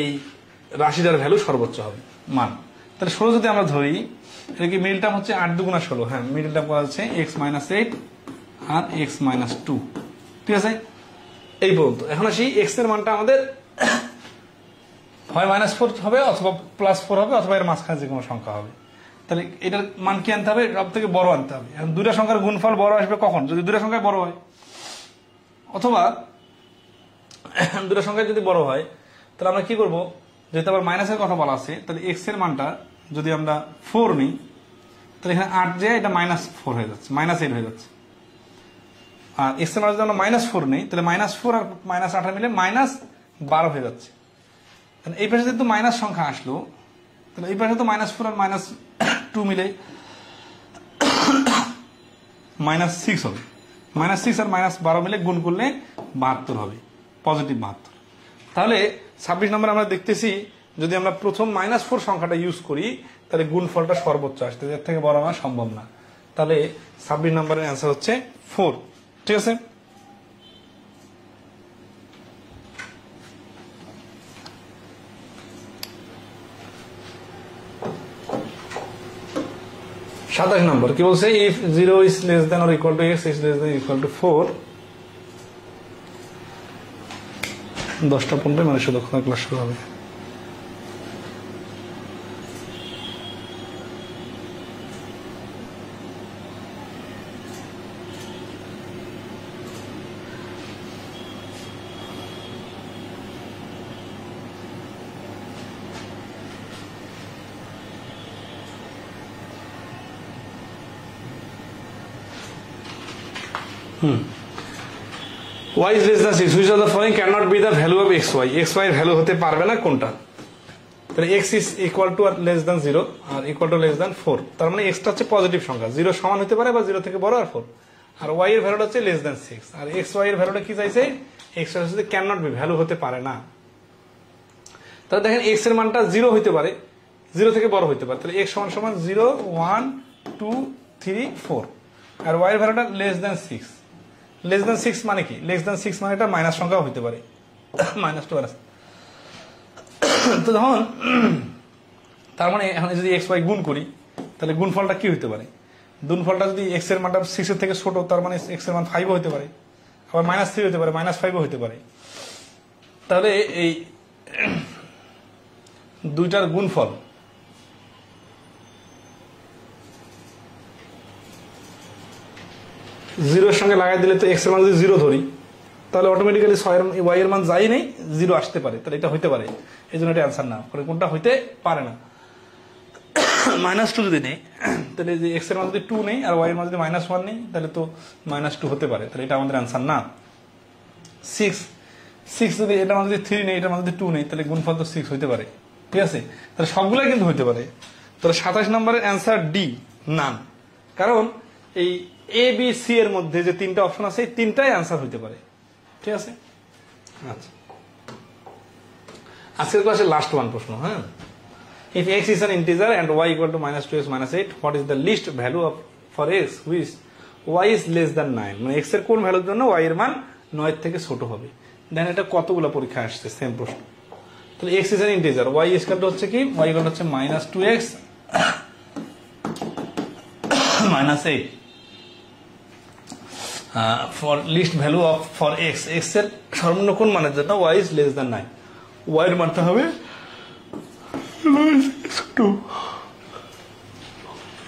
এই রাশিটার ভ্যালু সর্বোচ্চ হবে মান। তাহলে 16 যদি আমরা ধরি, এটা কি মিডল টার্ম হচ্ছে 8 দুগুণা 16, হ্যাঁ মিডল টার্ম করা হচ্ছে x-8 আর x-2, ঠিক আছে এই পর্যন্ত। এখন আসি x এর মানটা আমাদের হয় -4 হবে অথবা +4 হবে অথবা এর মাঝখানে যে কোনো সংখ্যা হবে। তাহলে এটার মান কি আনতে হবে? সব থেকে বড় আনতে হবে। এখন দুইটা সংখ্যার গুণফল বড় আসবে কখন? যদি দুইটা সংখ্যায় বড় হয়, অথবা দুটো সংখ্যা যদি বড় হয় তাহলে আমরা কি করব, যেহেতু আবার মাইনাসের কথা বলা আছে, তাহলে x এর মানটা যদি আমরা 4 নিই তাহলে এখানে 8 যে এটা -4 হয়ে যাচ্ছে, -8 হয়ে যাচ্ছে। আর x এর মান যদি আমরা -4 নিই তাহলে -4 আর -8 মিলে -12 হয়ে যাচ্ছে। তাহলে এই পাশে যেহেতু মাইনাস সংখ্যা আসলো, তাহলে এই পাশে তো -4 আর -2 মিলে -6 হবে। -6 আর -12 মিলে গুণ করলে 72 হবে, পজিটিভ 72। তাহলে 26 নম্বর আমরা দেখতেছি যদি আমরা প্রথম -4 সংখ্যাটা ইউজ করি তাহলে গুণফলটা সর্বোচ্চ আসতে, এর থেকে বড় হওয়া সম্ভব না। তাহলে 26 নম্বরের অ্যান্সার হচ্ছে 4, ঠিক আছে। সাতাশ নম্বর কি বলছে, if 0 is less than or equal to x is less than or equal to 4। 10টা 15 মানে দক্ষতা ক্লাস শুরু হবে। y is less than 6, which of the following cannot be the value of xy? xy এর ভ্যালু হতে পারবে না কোনটা? তাহলে x is equal to or less than 0 R equal to less than 4, তার মানে x টা হচ্ছে পজিটিভ সংখ্যা, 0 সমান হতে পারে বা 0 থেকে বড় আর 4, আর y এর ভ্যালুটা হচ্ছে less than 6, আর xy এর ভ্যালুটা কি চাইছে? x এর হচ্ছে cannot be, ভ্যালু হতে পারে না। তাহলে দেখেন x এর মানটা 0 হতে পারে, 0 থেকে বড় হতে পারে, তাহলে x সমান সমান 0 1 2 3 4, আর y এর ভ্যালুটা less than 6। লেস দেন 6 মানে কি? লেস দেন 6 মানে এটা মাইনাস সংখ্যাও হতে পারে, -2 আর। তো যখন তার মানে এখন যদি xy গুণ করি তাহলে গুণফলটা কি হতে পারে? গুণফলটা যদি x এর মানটা 6 এর থেকে ছোট, তার মানে x এর মান 5 হতে পারে, আবার -3 হতে পারে, -5 হতে পারে। তাহলে এই দুইটার গুণফল জিরোর সঙ্গে লাগাই দিলে তো x এর মান যদি 0 ধরি তাহলে অটোমেটিক্যালি y এর মান যাই নেই 0 আসতে পারে, তাহলে এটা হইতে পারে, এই জন্য এটা অ্যান্সার না, কোনটা হইতে পারে না। -2 যদি নেই তাহলে যে x এর মান যদি 2 নেই আর y এর মান যদি -1 নেই তাহলে তো -2 হতে পারে, তাহলে এটা আমাদের অ্যান্সার না। 6 যদি এটা মান যদি 3 নেই, এটা মান যদি 2 নেই, তাহলে গুণফল তো 6 হইতে পারে, ঠিক আছে। তাহলে সবগুলাই কিন্তু হইতে পারে। তাহলে 27 নম্বরের অ্যান্সার ডি, নান। কারণ এই এ বি সি এর মধ্যে যে তিনটা অপশন আছে এই তিনটাই অ্যান্সার হইতে পারে, ঠিক আছে। আচ্ছা, আজকের ক্লাসে লাস্ট ওয়ান প্রশ্ন, হ্যাঁ। If x is an integer and y equal to -2x -8, what is the least value of for x which y is less than 9? মানে x এর কোন ভ্যালুর জন্য y এর মান 9 থেকে ছোট হবে? দেন এটা কতগুলো পরীক্ষা আসছে সেম প্রশ্ন। তাহলে x is an integer, y is equal to হচ্ছে কি? y equal to হচ্ছে -2x -8 for least value of for x, x এর সর্বনিম্ন কোন মানের জন্য y is less than 9? y এর মানটা হবে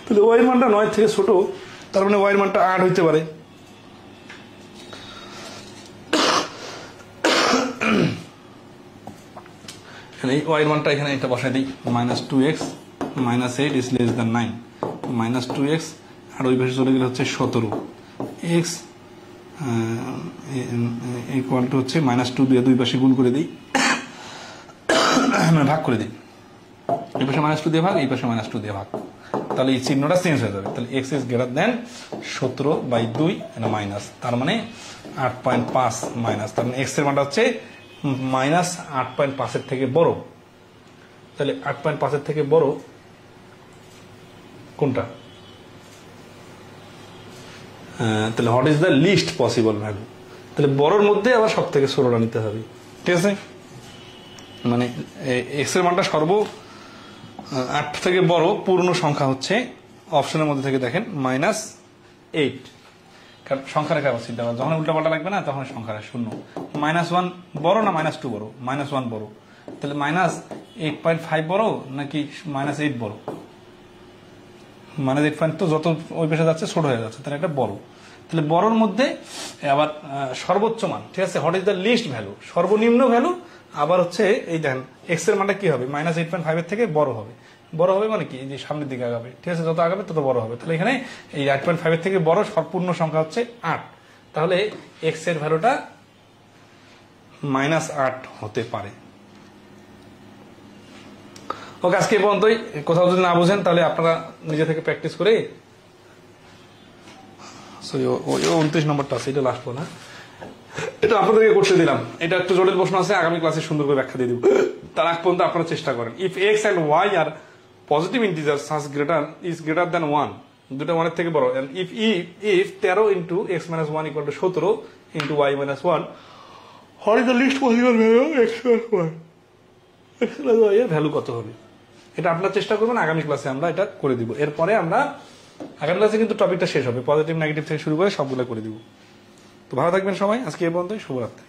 তাহলে y এর মানটা 9 থেকে ছোট, তার মানে y এর মানটা 8 হইতে পারে। এখানে y এর মানটা এখানে এটা বসাই দিই, -2x -8 is less than 9, -2x আর ওই পাশে চলে গেলে হচ্ছে 17, x ইকুয়াল টু হচ্ছে -2 দিয়ে দুই পাশে গুণ করে দিই, মানে ভাগ করে দিই, এই পাশে -2 দিয়ে ভাগ, এই পাশে -2 দিয়ে ভাগ, তাহলে এই চিহ্নটা চেঞ্জ হয়ে যাবে। তাহলে x is greater than 17/2 minus, তার মানে 8.5 মাইনাস, তার মানে x এর মানটা হচ্ছে -8.5 এর থেকে বড়। তাহলে 8.5 এর থেকে বড় কোনটা? তাহলে what is the least possible value? তাহলে বড়র মধ্যে আবার সব থেকে ছোটটা নিতে হবে, ঠিক আছে। মানে এক্স এর মানটা সর্ব 8 থেকে বড় পূর্ণ সংখ্যা হচ্ছে অপশনের মধ্যে থেকে দেখেন -8, কারণ সংখ্যা রেখা অবস্থিত দেওয়া, যখন উল্টাপাল্টা লাগবে না তখন সংখ্যা শূন্য। -1 বড় না -2 বড়? -1 বড়। তাহলে -8.5 বড় নাকি -8 বড়? -8 তো যত ওই পেশে যাচ্ছে ছোট হয়ে যাচ্ছে, তাহলে একটা বড়। তাহলে বড়র মধ্যে আবার সর্বোচ্চ মান, ঠিক আছে, what is the least value, সর্বনিম্ন ভ্যালু। আবার হচ্ছে এই দেখেন এক্স এর মানটা কি হবে, -8.5 এর থেকে বড় হবে। বড় হবে মানে কি, এই যে সামনের দিকে আগাবে, ঠিক আছে, যত আগাবে তত বড় হবে। তাহলে এখানে এই 8.5 এর থেকে বড় সম্পূর্ণ সংখ্যা হচ্ছে 8। তাহলে এক্স এর ভ্যালুটা -8 হতে পারে। ওকে, আজকে এই পর্যন্তই। কোথাও যদি না বুঝেন তাহলে আপনারা নিজে থেকে প্র্যাকটিস করে, সরি ওই 29 নম্বরটা আছে, এটা লাস্ট না, এটা আপনাদেরকে করতে দিলাম। এটা একটু জটিল প্রশ্ন আছে, আগামী ক্লাসে সুন্দর করে ব্যাখ্যা দিয়ে দিব। তার আগ পর্যন্ত আপনারা চেষ্টা করেন। If x and y are positive integer such is greater than 1, দুটো 1 এর থেকে বড়, and if 13 into x - 1 = 17 into y - 1, what is the least possible value x + 1? x + y এর ভ্যালু কত হবে? এটা আপনারা চেষ্টা করবেন, আগামী ক্লাসে আমরা এটা করে দিব। এরপরে আমরা আগামী ক্লাসে কিন্তু টপিকটা শেষ হবে, পজিটিভ নেগেটিভ থেকে শুরু করে সবগুলো করে দিব। তো ভালো থাকবেন সবাই, আজকে এই পর্যন্তই, শুভরাত্রি।